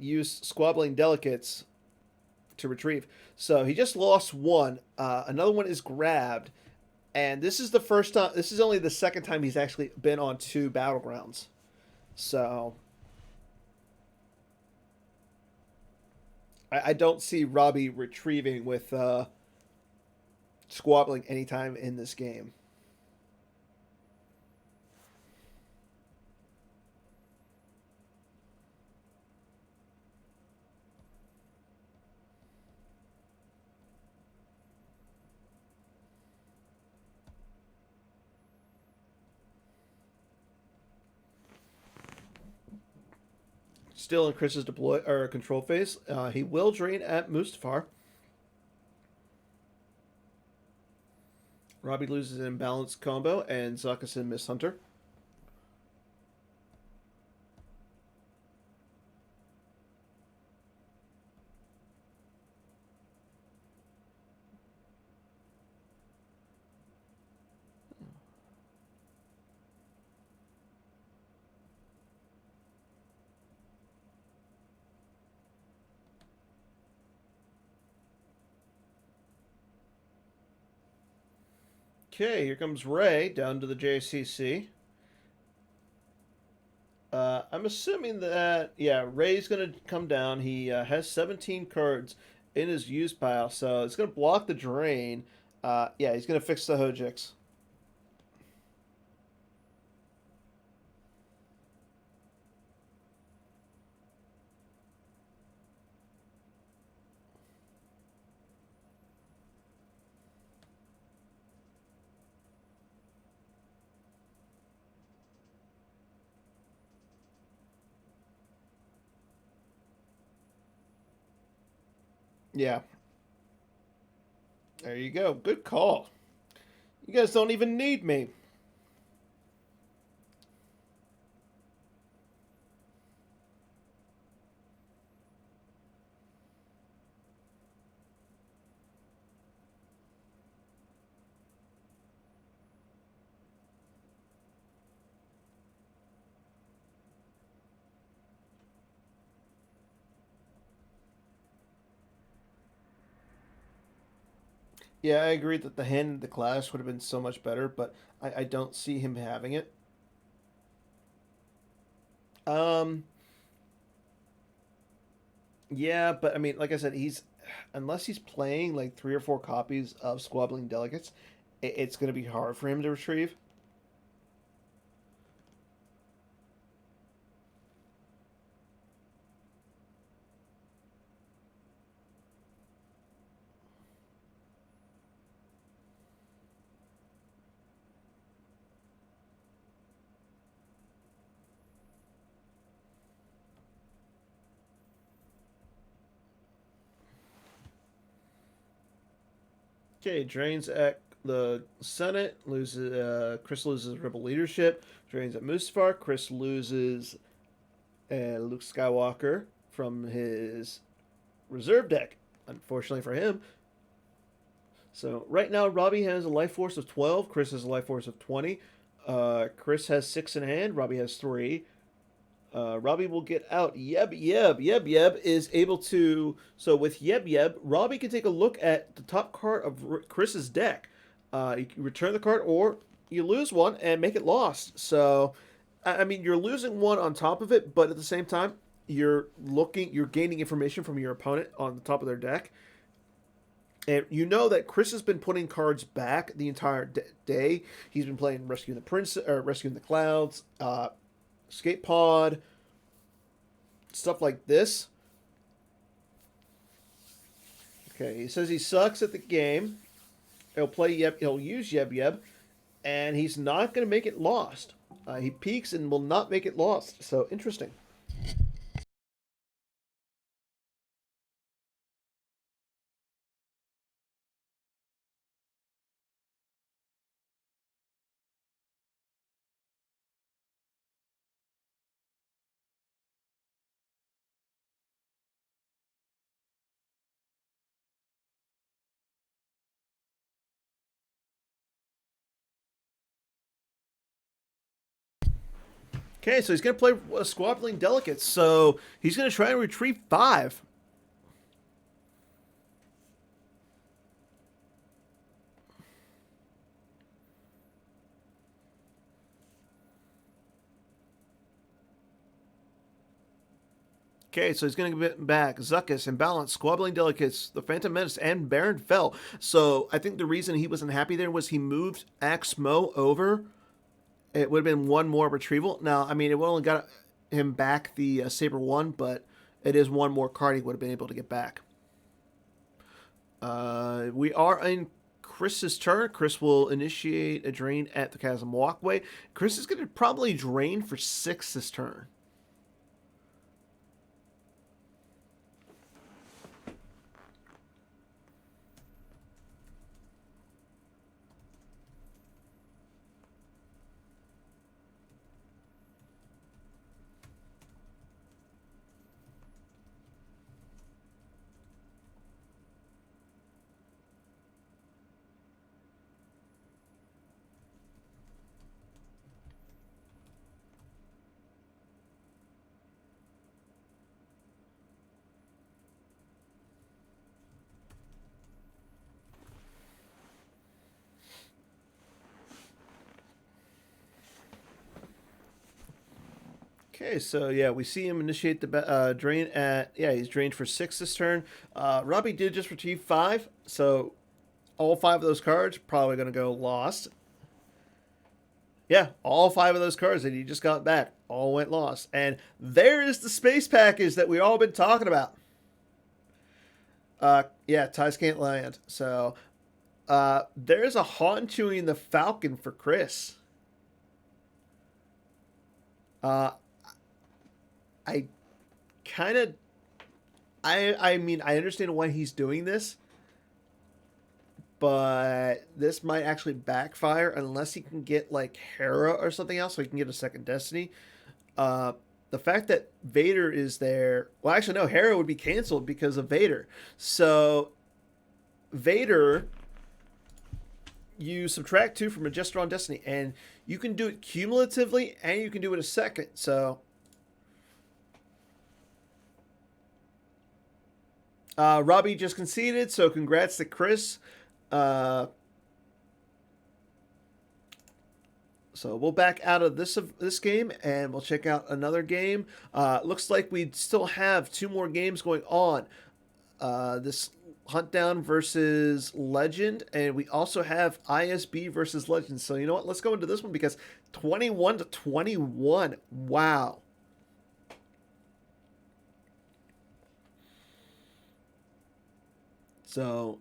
used Squabbling Delegates to retrieve. So he just lost 1. Another one is grabbed. And this is the first time, this is only the second time he's actually been on 2 battlegrounds. So I don't see Robbie retrieving with Squabbling anytime in this game. Still in Chris's deploy or control phase. He will drain at Mustafar. Robbie loses an imbalanced combo, and Zuckuss Miss Hunter. Okay, here comes Rey down to the JCC. I'm assuming that, yeah, Rey's going to come down. He has 17 cards in his use pile, so it's going to block the drain. Yeah, he's going to fix the Hojix. Yeah. There you go. Good call. You guys don't even need me. Yeah, I agree that the hand in the class would have been so much better, but I don't see him having it. Um, yeah, but I mean, like I said, he's unless he's playing like 3 or 4 copies of Squabbling Delegates, it's going to be hard for him to retrieve. Okay, drains at the Senate, loses. Chris loses Rebel leadership. Drains at Mustafar. Chris loses Luke Skywalker from his reserve deck. Unfortunately for him. So right now, Robbie has a life force of 12. Chris has a life force of 20. Chris has 6 in hand. Robbie has 3. Robbie will get out. Yeb is able to. So with Yeb, Robbie can take a look at the top card of Chris's deck. You can return the card, or you lose one and make it lost. So, I mean, you're losing one on top of it, but at the same time, you're gaining information from your opponent on the top of their deck. And you know that Chris has been putting cards back the entire day. He's been playing Rescuing the Prince, or Rescuing the Clouds, Escape Pod, stuff like this. Okay, he says he sucks at the game. He'll play Yeb. He'll use Yeb, and he's not going to make it lost. He peaks and will not make it lost. So interesting. Okay, so he's going to play Squabbling Delegates. So he's going to try and retrieve 5. Okay, so he's going to get back Zuckus, Imbalance, Squabbling Delicates, the Phantom Menace, and Baron Fell. So I think the reason he wasn't happy there was he moved Axe Mo over. It would have been one more retrieval. Now, I mean, it would only got him back the Saber 1, but it is one more card he would have been able to get back. We are in Chris's turn. Chris will initiate a drain at the Chasm Walkway. Chris is going to probably drain for 6 this turn. Okay, so yeah, we see him initiate the drain at he's drained for 6 this turn. Robbie did just retrieve 5, so all 5 of those cards probably going to go lost. Yeah, all 5 of those cards that he just got back all went lost, and there is the space package that we all been talking about. Yeah, ties can't land. So there's a Han chewing the Falcon for Chris. Uh, I kind of I mean, I understand why he's doing this, but this might actually backfire unless he can get like Hera or something else, so he can get a second Destiny. Uh, the fact that Vader is there, well, actually no, Hera would be canceled because of Vader. So Vader, you subtract two from Majestra Destiny, and you can do it cumulatively, and you can do it a second. So Robbie just conceded, so congrats to Chris. Uh, so we'll back out of this game, and we'll check out another game. Looks like we still have two more games going on. This Hunt Down versus Legend, and we also have ISB versus Legend. So you know what? Let's go into this one because 21-21. Wow. So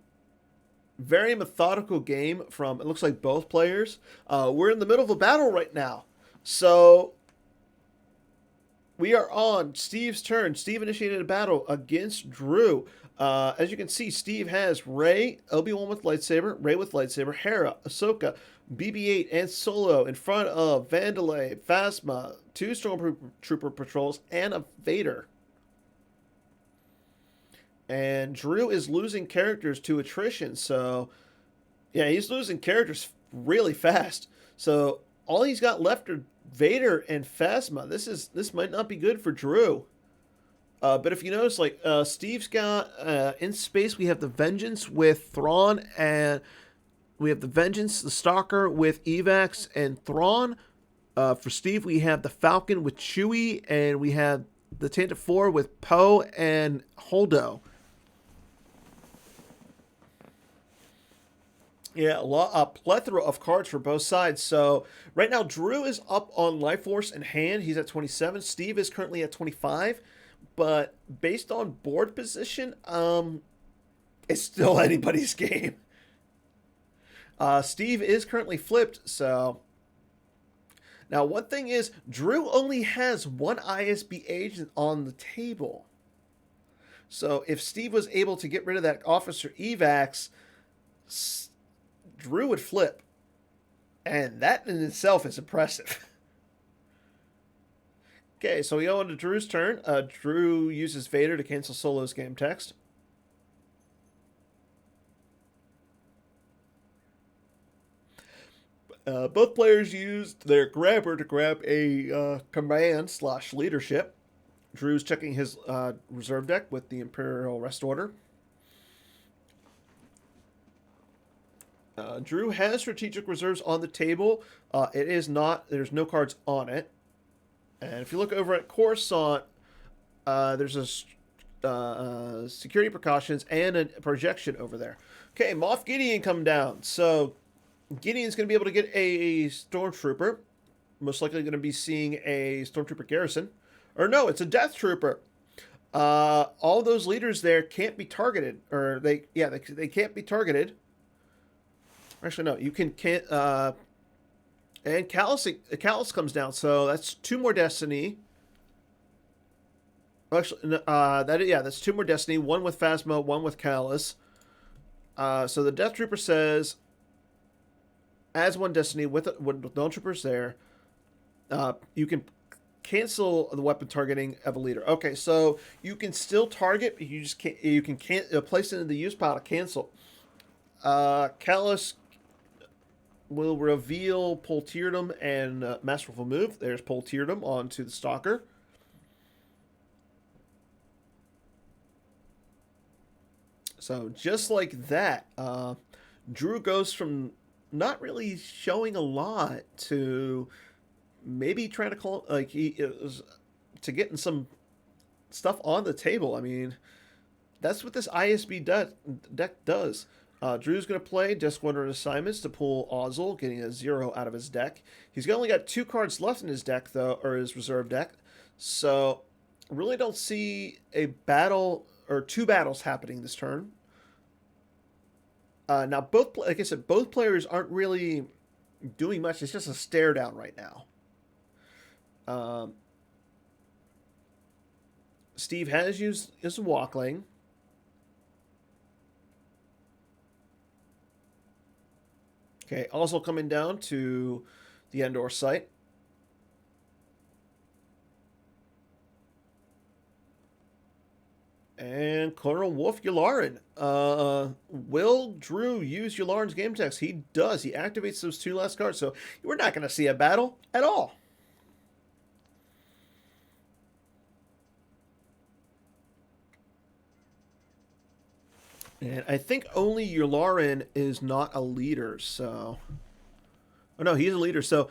very methodical game from, it looks like, both players. We're in the middle of a battle right now. So we are on Steve's turn. Steve initiated a battle against Drew. As you can see, Steve has Rey, Obi-Wan with lightsaber, Rey with lightsaber, Hera, Ahsoka, BB-8, and Solo in front of Vandalay, Phasma, two Stormtrooper patrols, and a Vader. And Drew is losing characters to attrition, so yeah, he's losing characters really fast. So all he's got left are Vader and Phasma. This might not be good for Drew. But if you notice, like Steve's got in space, we have the Vengeance with Thrawn, and we have the Vengeance, the Stalker with Evax and Thrawn. For Steve, we have the Falcon with Chewie, and we have the Tantive 4 with Poe and Holdo. Yeah, a plethora of cards for both sides. So right now, Drew is up on Life Force in hand. He's at 27. Steve is currently at 25. But based on board position, it's still anybody's game. Steve is currently flipped. So now one thing is, Drew only has one ISB agent on the table. So if Steve was able to get rid of that Officer Evax, Drew would flip. And that in itself is impressive. Okay, so we go on to Drew's turn. Drew uses Vader to cancel Solo's game text. Both players used their grabber to grab a command/leadership. Drew's checking his reserve deck with the Imperial Rest Order. Drew has strategic reserves on the table. It is not, there's no cards on it. And if you look over at Coruscant, there's a security precautions and a projection over there. Okay, Moff Gideon come down. So Gideon's going to be able to get a Stormtrooper. Most likely going to be seeing a Stormtrooper garrison. Or no, it's a Death Trooper. All those leaders there can't be targeted. Or they can't be targeted. Actually, no, you can't. And Callus comes down, so that's two more Destiny. Actually, that's two more Destiny. One with Phasma, one with Callus. So the Death Trooper says, as one Destiny with no troopers there, you can cancel the weapon targeting of a leader. Okay, so you can still target, but you just can't. You can place it in the use pile to cancel. Callus will reveal Pol Tierdum and Masterful Move. There's Pol Tierdum onto the Stalker. So just like that, Drew goes from not really showing a lot to maybe trying to call, like, he is to getting some stuff on the table. I mean, that's what this ISB deck does. Drew's going to play Death Squadron Assignments to pull Ozzel, getting a 0 out of his deck. He's only got 2 cards left in his deck, though, or his reserve deck. So, really don't see a battle or 2 battles happening this turn. Now, like I said, both players aren't really doing much. It's just a stare down right now. Steve has used his walkling. Okay, also coming down to the Endor site. And Colonel Wolf Yularen. Will Drew use Yularen's game text? He does. He activates those two last cards. So we're not going to see a battle at all. And I think only Yularen is not a leader. So. Oh, no, he's a leader. So,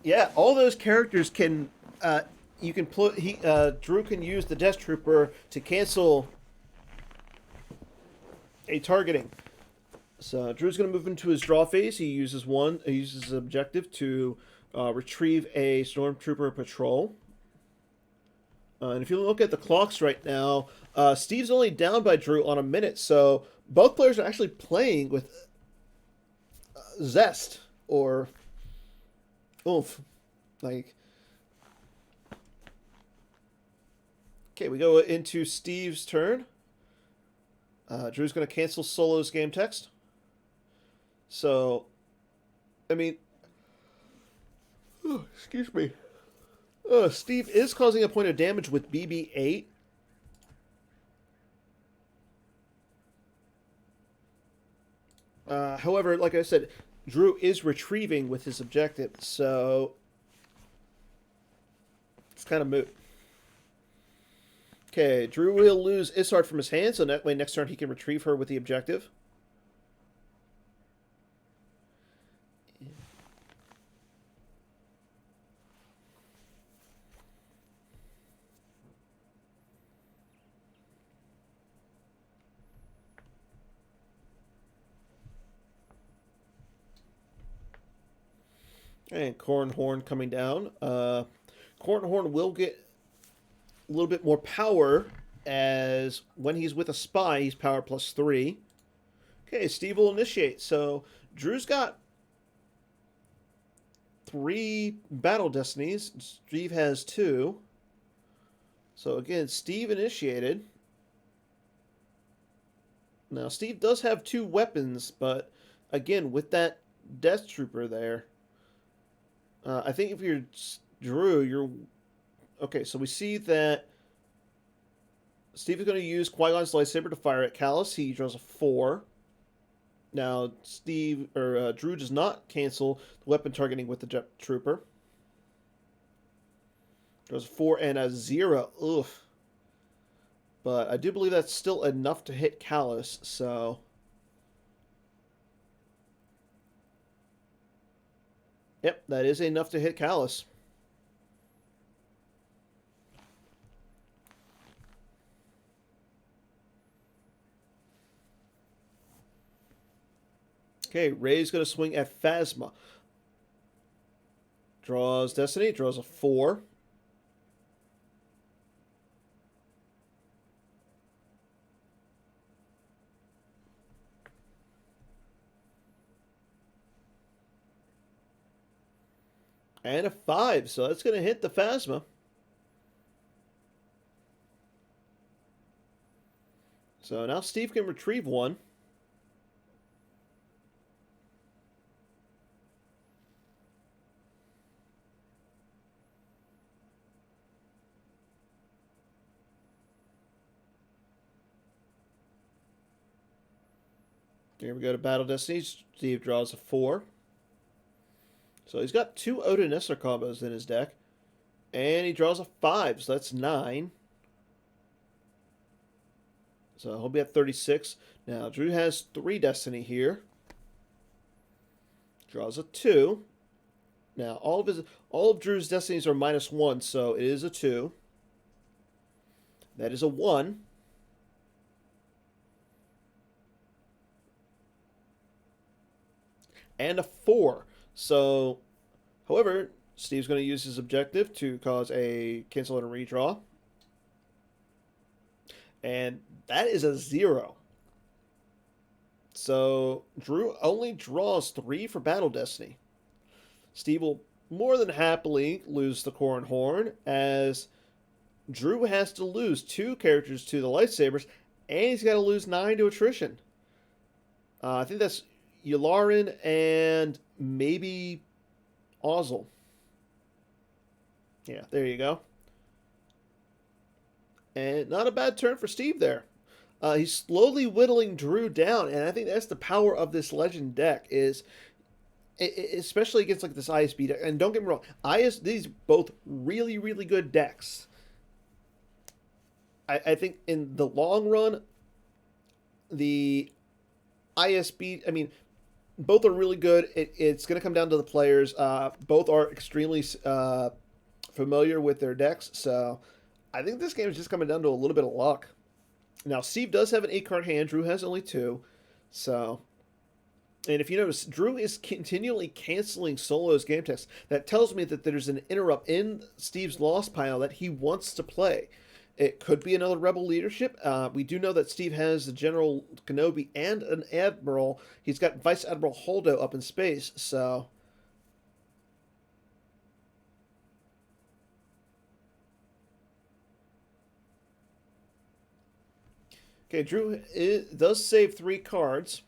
yeah, all those characters can. You can put. Drew can use the Death Trooper to cancel a targeting. So Drew's going to move into his draw phase. He uses his objective to retrieve a Stormtrooper patrol. And if you look at the clocks right now, Steve's only down by Drew on a minute. So both players are actually playing with zest or oomph. Like, okay, we go into Steve's turn. Drew's going to cancel Solo's game text. So, I mean, excuse me. Steve is causing a point of damage with BB-8. However, like I said, Drew is retrieving with his objective, so it's kind of moot. Okay, Drew will lose Isard from his hand, so that way next turn he can retrieve her with the objective. And Cornhorn coming down. Cornhorn will get a little bit more power, as when he's with a spy, he's power +3. Okay, Steve will initiate. So Drew's got 3 battle destinies. Steve has 2. So again, Steve initiated. Now, Steve does have 2 weapons, but again, with that Death Trooper there, I think if you're Drew, you're... Okay, so we see that Steve is going to use Qui-Gon's lightsaber to fire at Callus. He draws a 4. Now, Drew does not cancel the weapon targeting with the Death Trooper. Draws a 4 and a 0. Oof. But I do believe that's still enough to hit Callus, so... Yep, that is enough to hit Callus. Okay, Rey's going to swing at Phasma. Draws Destiny, draws a 4. And a 5, so that's going to hit the Phasma. So now Steve can retrieve 1. Here we go to Battle Destiny. Steve draws a 4. So he's got 2 Odin-Esser combos in his deck. And he draws a 5, so that's 9. So he'll be at 36. Now, Drew has 3 Destiny here. Draws a 2. Now, all of Drew's Destinies are -1, so it is a 2. That is a 1. And a 4. So, however, Steve's going to use his objective to cause a cancel and a redraw. And that is a 0. So, Drew only draws 3 for Battle Destiny. Steve will more than happily lose the Cornhorn, as Drew has to lose 2 characters to the lightsabers, and he's got to lose 9 to attrition. I think that's Yularen and maybe Ozzel. Yeah, there you go. And not a bad turn for Steve there. He's slowly whittling Drew down, and I think that's the power of this Legend deck is, especially against like this ISB deck. And don't get me wrong, these both really, really good decks. I think in the long run, the ISB, I mean, both are really good. It's going to come down to the players. Both are extremely familiar with their decks, so I think this game is just coming down to a little bit of luck. Now, Steve does have an 8-card hand. Drew has only 2, so... And if you notice, Drew is continually canceling Solo's game text. That tells me that there's an interrupt in Steve's lost pile that he wants to play. It could be another Rebel leadership. We do know that Steve has the General Kenobi and an Admiral. He's got Vice Admiral Holdo up in space, so... Okay, Drew does save 3 cards.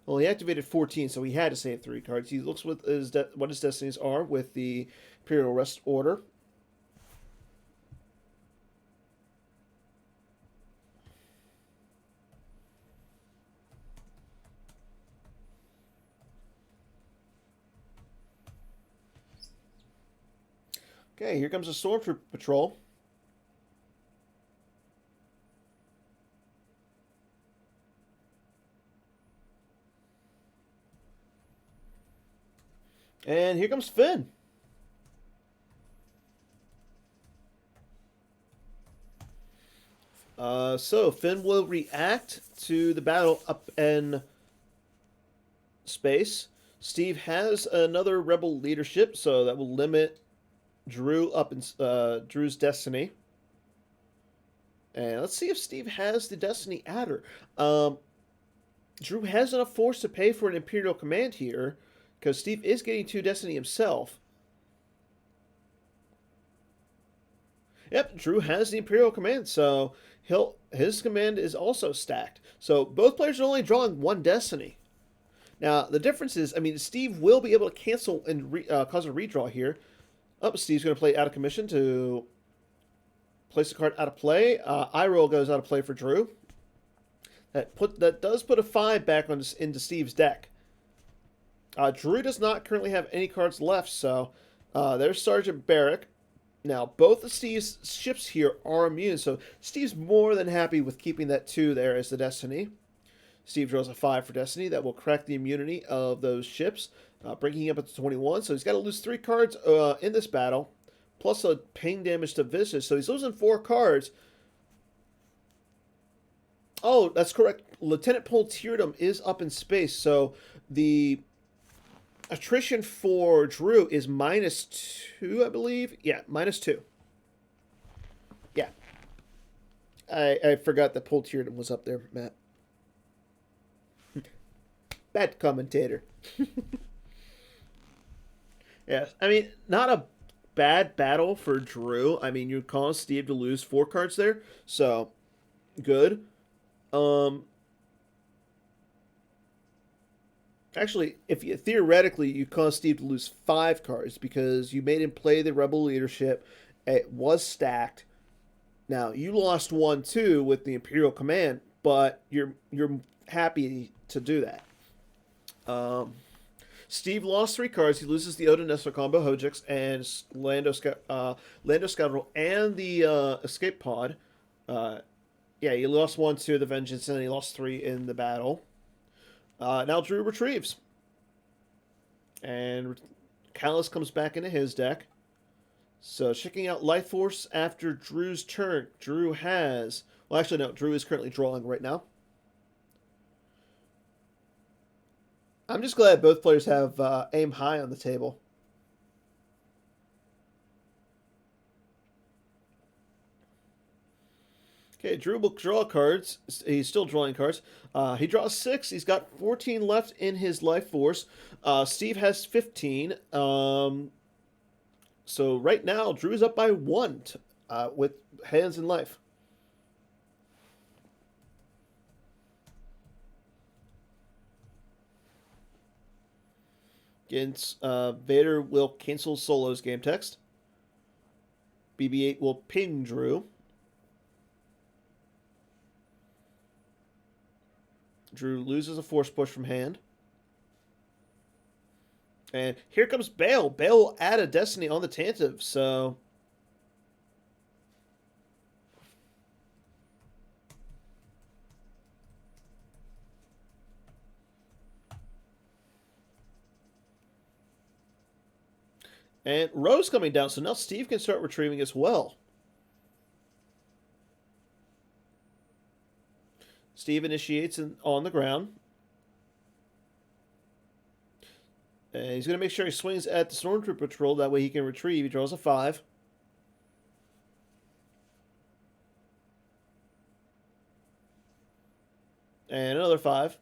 Well, he activated 14, so he had to save 3 cards. He looks what his destinies are with the Imperial Rest Order. Okay, here comes a Stormtrooper Patrol. And here comes Finn. So Finn will react to the battle up in space. Steve has another Rebel leadership, so that will limit Drew up in Drew's Destiny. And let's see if Steve has the Destiny Adder. Drew has enough force to pay for an Imperial Command here, because Steve is getting 2 Destiny himself. Yep, Drew has the Imperial Command, so his command is also stacked. So both players are only drawing 1 Destiny. Now, the difference is, I mean, Steve will be able to cancel and cause a redraw here. Oh, Steve's going to play out of commission to place a card out of play. Iroll goes out of play for Drew. That does put a 5 back into Steve's deck. Drew does not currently have any cards left, so there's Sergeant Barrack. Now, both of Steve's ships here are immune, so Steve's more than happy with keeping that 2 there as the Destiny. Steve draws a 5 for Destiny. That will crack the immunity of those ships, bringing him up to 21. So he's got to lose 3 cards in this battle, plus a pain damage to visitors. So he's losing 4 cards. Oh, that's correct. Lieutenant Poltierdom is up in space, so the attrition for Drew is -2, I believe. Yeah, -2. Yeah. I forgot that Poltierdom was up there, Matt. Bad commentator. Yes, I mean, not a bad battle for Drew. I mean, you caused Steve to lose 4 cards there, so good. Actually, theoretically, you caused Steve to lose 5 cards because you made him play the Rebel leadership. It was stacked. Now, you lost 1 too with the Imperial Command, but you're happy to do that. Steve lost 3 cards. He loses the Oda Nestler combo, Hojix, and Lando Scoundrel, and the Escape Pod. Yeah, he lost 1 to the Vengeance, and then he lost 3 in the battle. Now Drew retrieves. And Callus comes back into his deck. So checking out Life Force after Drew's turn. Drew has... Well, actually, no. Drew is currently drawing right now. I'm just glad both players have aim high on the table. Okay, Drew will draw cards. He's still drawing cards. He draws 6. He's got 14 left in his life force. Steve has 15. So right now, Drew's up by 1 with hands in life. Against Vader will cancel Solo's game text. BB-8 will ping Drew. Drew loses a force push from hand. And here comes Bale. Bale will add a Destiny on the Tantive, so... And Rose coming down, so now Steve can start retrieving as well. Steve initiates on the ground. And he's going to make sure he swings at the Stormtrooper Patrol. That way he can retrieve. He draws a 5. And another 5.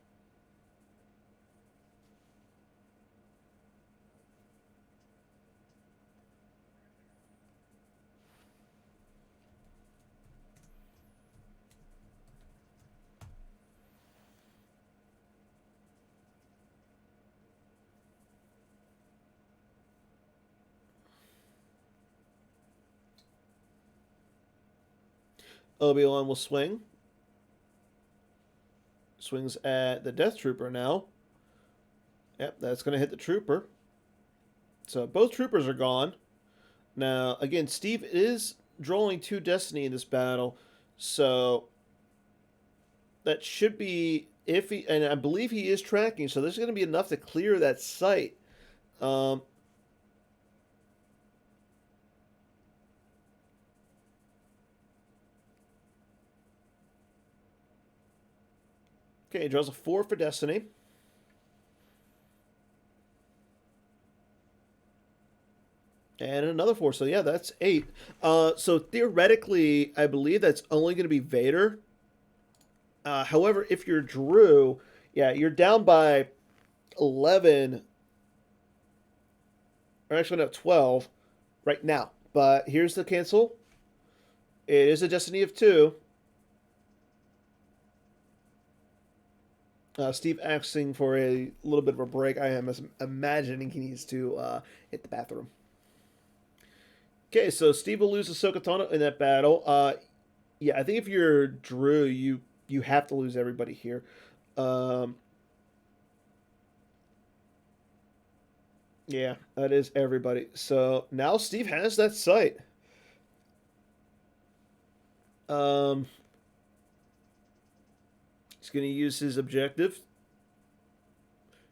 Obi-Wan will swing. Swings at the Death Trooper now. Yep, that's going to hit the Trooper. So both Troopers are gone. Now, again, Steve is drawing 2 Destiny in this battle. So that should be iffy. And I believe he is tracking. So there's going to be enough to clear that site. Okay, he draws a 4 for Destiny. And another 4. So, yeah, that's 8. So, theoretically, I believe that's only going to be Vader. However, if you're Drew, yeah, you're down by 11. Or actually, not 12 right now. But here's the cancel. It is a Destiny of 2. Steve asking for a little bit of a break. I am imagining he needs to hit the bathroom. Okay, so Steve will lose Ahsoka Tano in that battle. Yeah, I think if you're Drew, you have to lose everybody here. Yeah, that is everybody. So now Steve has that site. He's going to use his objective.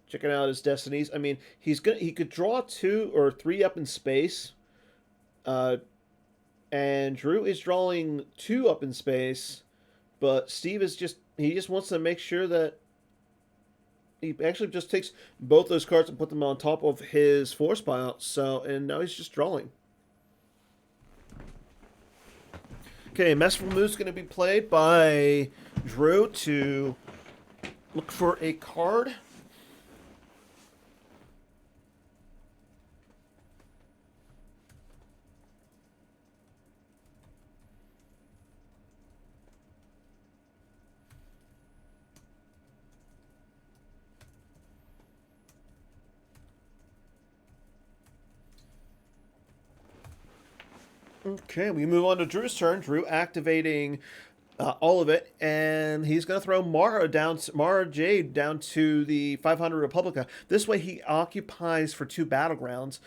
Checking out his destinies. I mean, he could draw 2 or 3 up in space. And Drew is drawing 2 up in space, but Steve is just wants to make sure that he actually just takes both those cards and put them on top of his force pile. So, and now he's just drawing. Okay, Masterful Move is going to be played by Drew to look for a card. Okay, we move on to Drew's turn. Drew activating all of it, and he's going to throw Mara Jade down to the 500 Republica. This way, he occupies for 2 battlegrounds.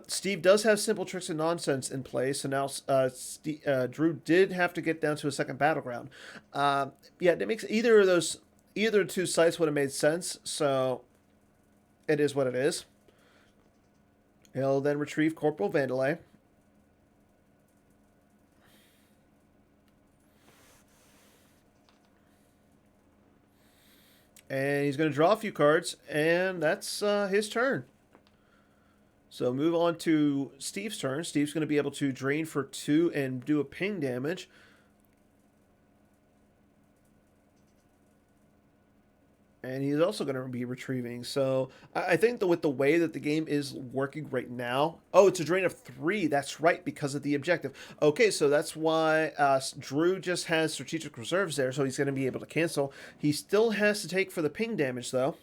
Steve does have Simple Tricks and Nonsense in place, so now Drew did have to get down to a second battleground. Yeah, it makes either 2 sites would have made sense. So it is what it is. He'll then retrieve Corporal Vandalay. And he's going to draw a few cards, and that's his turn. So move on to Steve's turn. Steve's going to be able to drain for 2 and do a ping damage. And he's also going to be retrieving. So I think that with the way that the game is working right now, oh, it's a drain of 3. That's right, because of the objective. Okay, so that's why Drew just has strategic reserves there, so he's going to be able to cancel. He still has to take for the ping damage, though.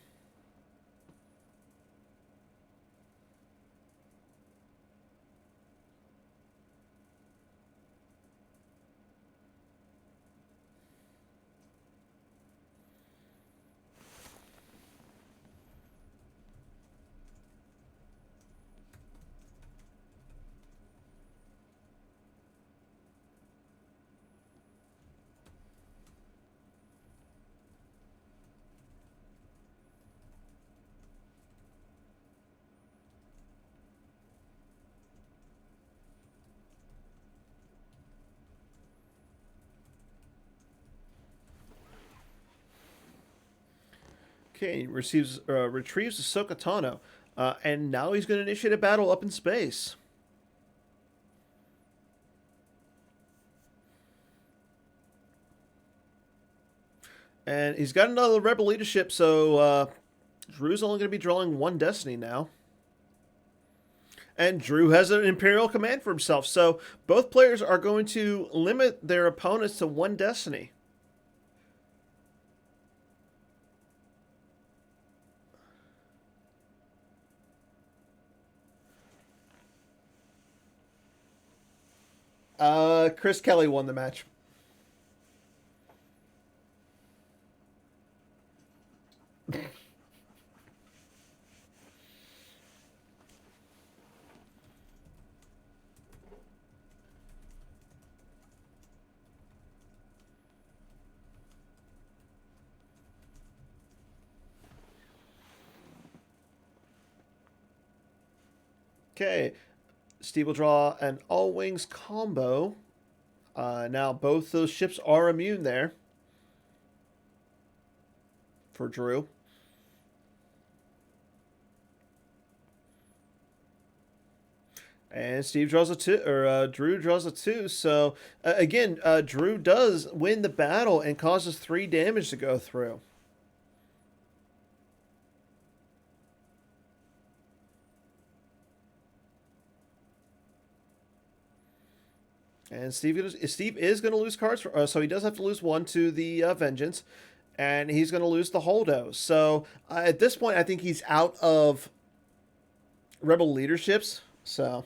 Okay, he retrieves the Sokatano, and now he's going to initiate a battle up in space. And he's got another rebel leadership, so Drew's only going to be drawing 1 destiny now. And Drew has an Imperial command for himself, so both players are going to limit their opponents to 1 destiny. Chris Kelly won the match. Okay, Steve will draw an all wings combo. Now both those ships are immune there for Drew. And Steve draws a 2, or Drew draws a 2. So again, Drew does win the battle and causes 3 damage to go through. And Steve is going to lose cards, so he does have to lose 1 to the Vengeance, and he's going to lose the Holdo. So at this point, I think he's out of Rebel leaderships. So.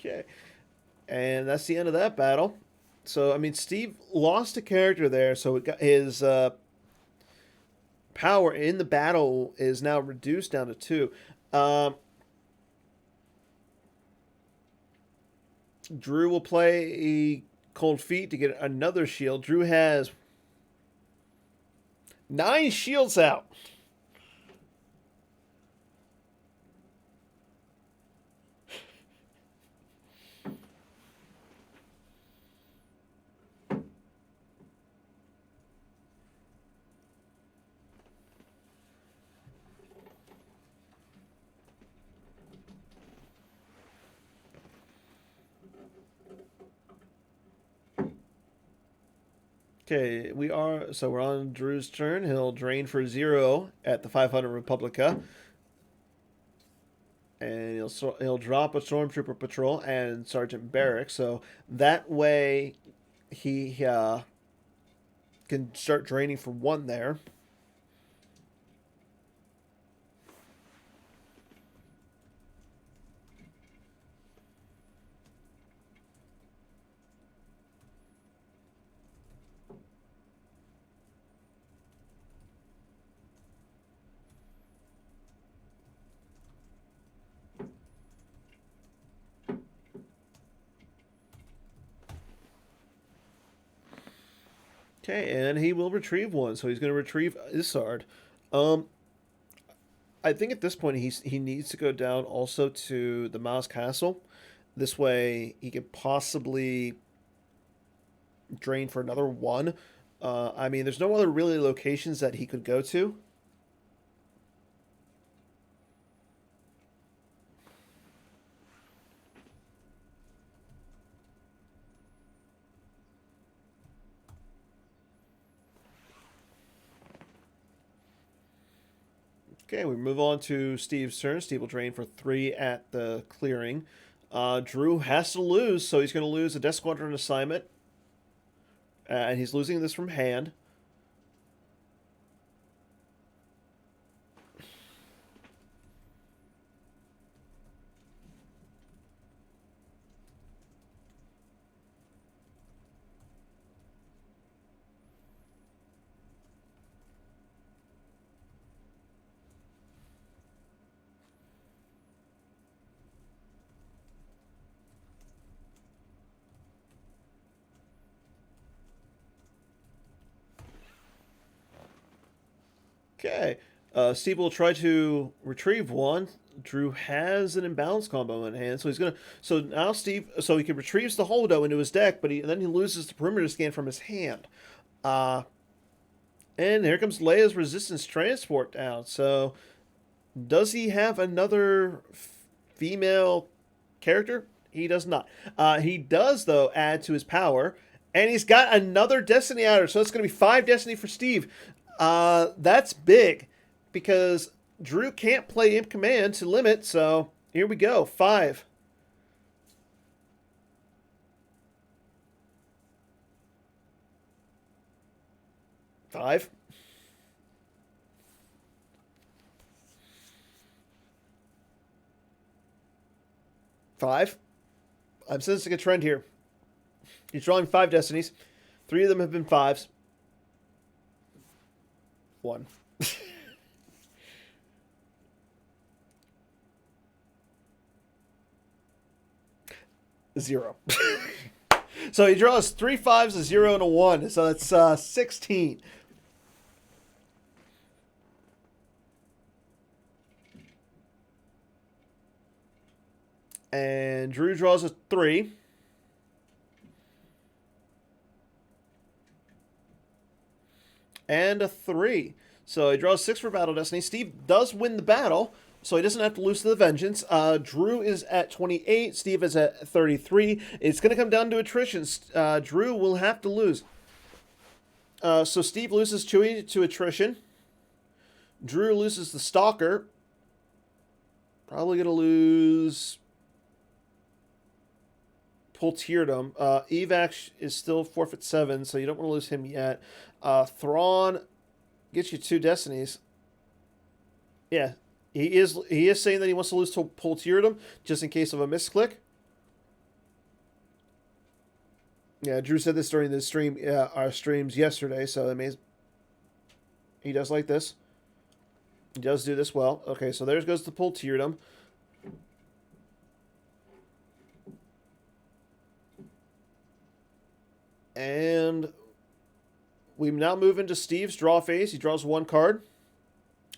Okay. And that's the end of that battle. So, I mean, Steve lost a character there, so it got his power in the battle is now reduced down to 2. Drew will play a Cold Feet to get another shield. Drew has 9 shields out. Okay, we're on Drew's turn. He'll drain for 0 at the 500 Republica. And he'll drop a Stormtrooper Patrol and Sergeant Barrack. So that way he can start draining for 1 there. Okay, and he will retrieve 1, so he's going to retrieve Isard. I think at this point he needs to go down also to the Miles Castle. This way he could possibly drain for another one. I mean, there's no other really locations that he could go to. Okay, we move on to Steve's turn. Steve will drain for 3 at the clearing. Drew has to lose, so he's going to lose a Death Squadron assignment. And he's losing this from hand. Okay. Steve will try to retrieve one. Drew has an imbalance combo in hand, so he's gonna. So now Steve, so he can retrieves the holdo into his deck, but then he loses the perimeter scan from his hand. Uh, and here comes Leia's resistance transport down. So does he have another female character? He does not. He does though add to his power, and he's got another Destiny adder. So it's going to be 5 Destiny for Steve. That's big because Drew can't play Imp Command to limit, so here we go. 5. Five. Five. I'm sensing a trend here. He's drawing 5 Destinies. 3 of them have been 5s. 1. 0. So he draws 3 5s, a 0, and a 1. So that's 16. And Drew draws a 3. And a 3. So he draws 6 for Battle Destiny. Steve does win the battle, so he doesn't have to lose to the Vengeance. Drew is at 28. Steve is at 33. It's going to come down to attrition. Drew will have to lose. So Steve loses Chewie to attrition. Drew loses the Stalker. Probably going to lose Pultierdom. Evac is still forfeit 7, so you don't want to lose him yet. Thrawn gets you 2 Destinies. Yeah, he is saying that he wants to lose to Pultierdom just in case of a misclick. Yeah, Drew said this during the stream, our streams yesterday, so that means he does like this. He does do this well. Okay, so there goes the Pultierdom. And we now move into Steve's draw phase. He draws 1 card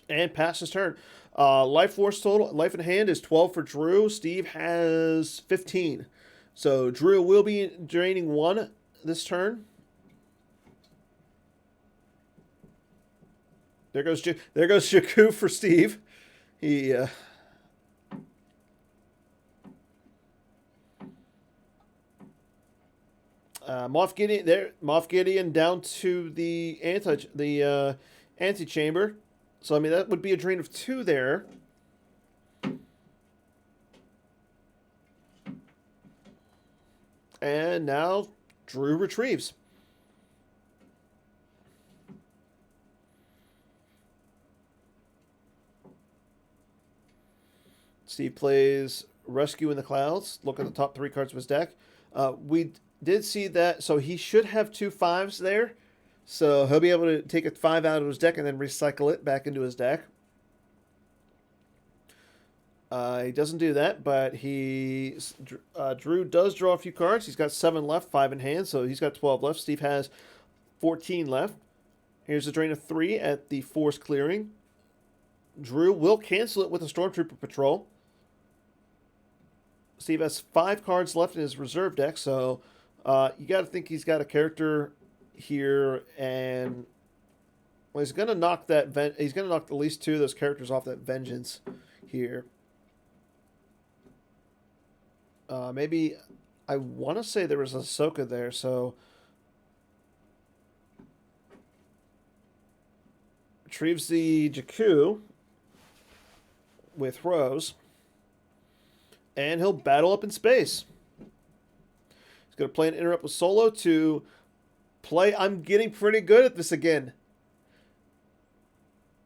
and passes turn. Life force total, life in hand is 12 for Drew. Steve has 15. So Drew will be draining 1 this turn. There goes Jakku for Steve. He Moff Gideon down to the antechamber. So I mean that would be a drain of 2 there. And now Drew retrieves. Steve plays Rescue in the Clouds. Look at the top 3 cards of his deck. We did see that, so he should have 2 5s there. So he'll be able to take a 5 out of his deck and then recycle it back into his deck. He doesn't do that, but Drew does draw a few cards. He's got 7 left, 5 in hand, so he's got 12 left. Steve has 14 left. Here's a drain of 3 at the force clearing. Drew will cancel it with a Stormtrooper Patrol. Steve has 5 cards left in his reserve deck, so you got to think he's got a character here, and well, he's going to knock that. He's going to knock at least 2 of those characters off that Vengeance here. Maybe I want to say there was Ahsoka there, so retrieves the Jakku with Rose, and he'll battle up in space. He's going to play an interrupt with Solo to play. I'm getting pretty good at this again.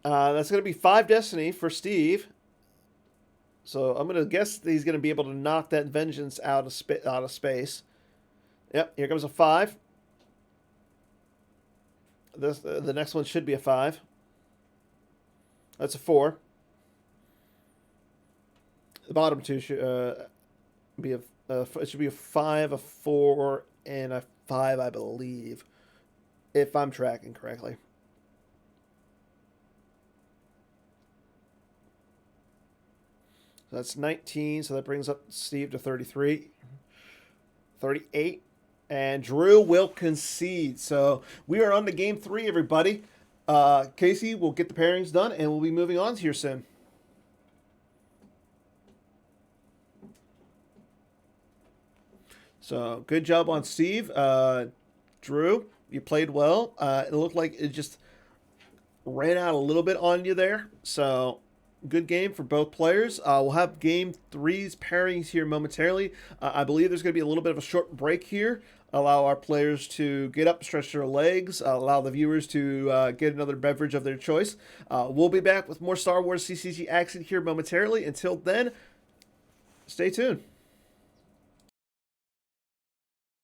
That's going to be 5 Destiny for Steve. So I'm going to guess that he's going to be able to knock that Vengeance out of space. Yep, here comes a 5. The next one should be a 5. That's a 4. The bottom 2 should be it should be a 5, a 4, and a 5, I believe, if I'm tracking correctly. So that's 19, so that brings up Steve to 33. 38. And Drew will concede. So we are on to game 3, everybody. Casey will get the pairings done, and we'll be moving on here soon. So good job on Steve. Drew, you played well. It looked like it just ran out a little bit on you there. So good game for both players. We'll have game 3's pairings here momentarily. I believe there's going to be a little bit of a short break here. Allow our players to get up, stretch their legs, allow the viewers to get another beverage of their choice. We'll be back with more Star Wars CCG action here momentarily. Until then, stay tuned.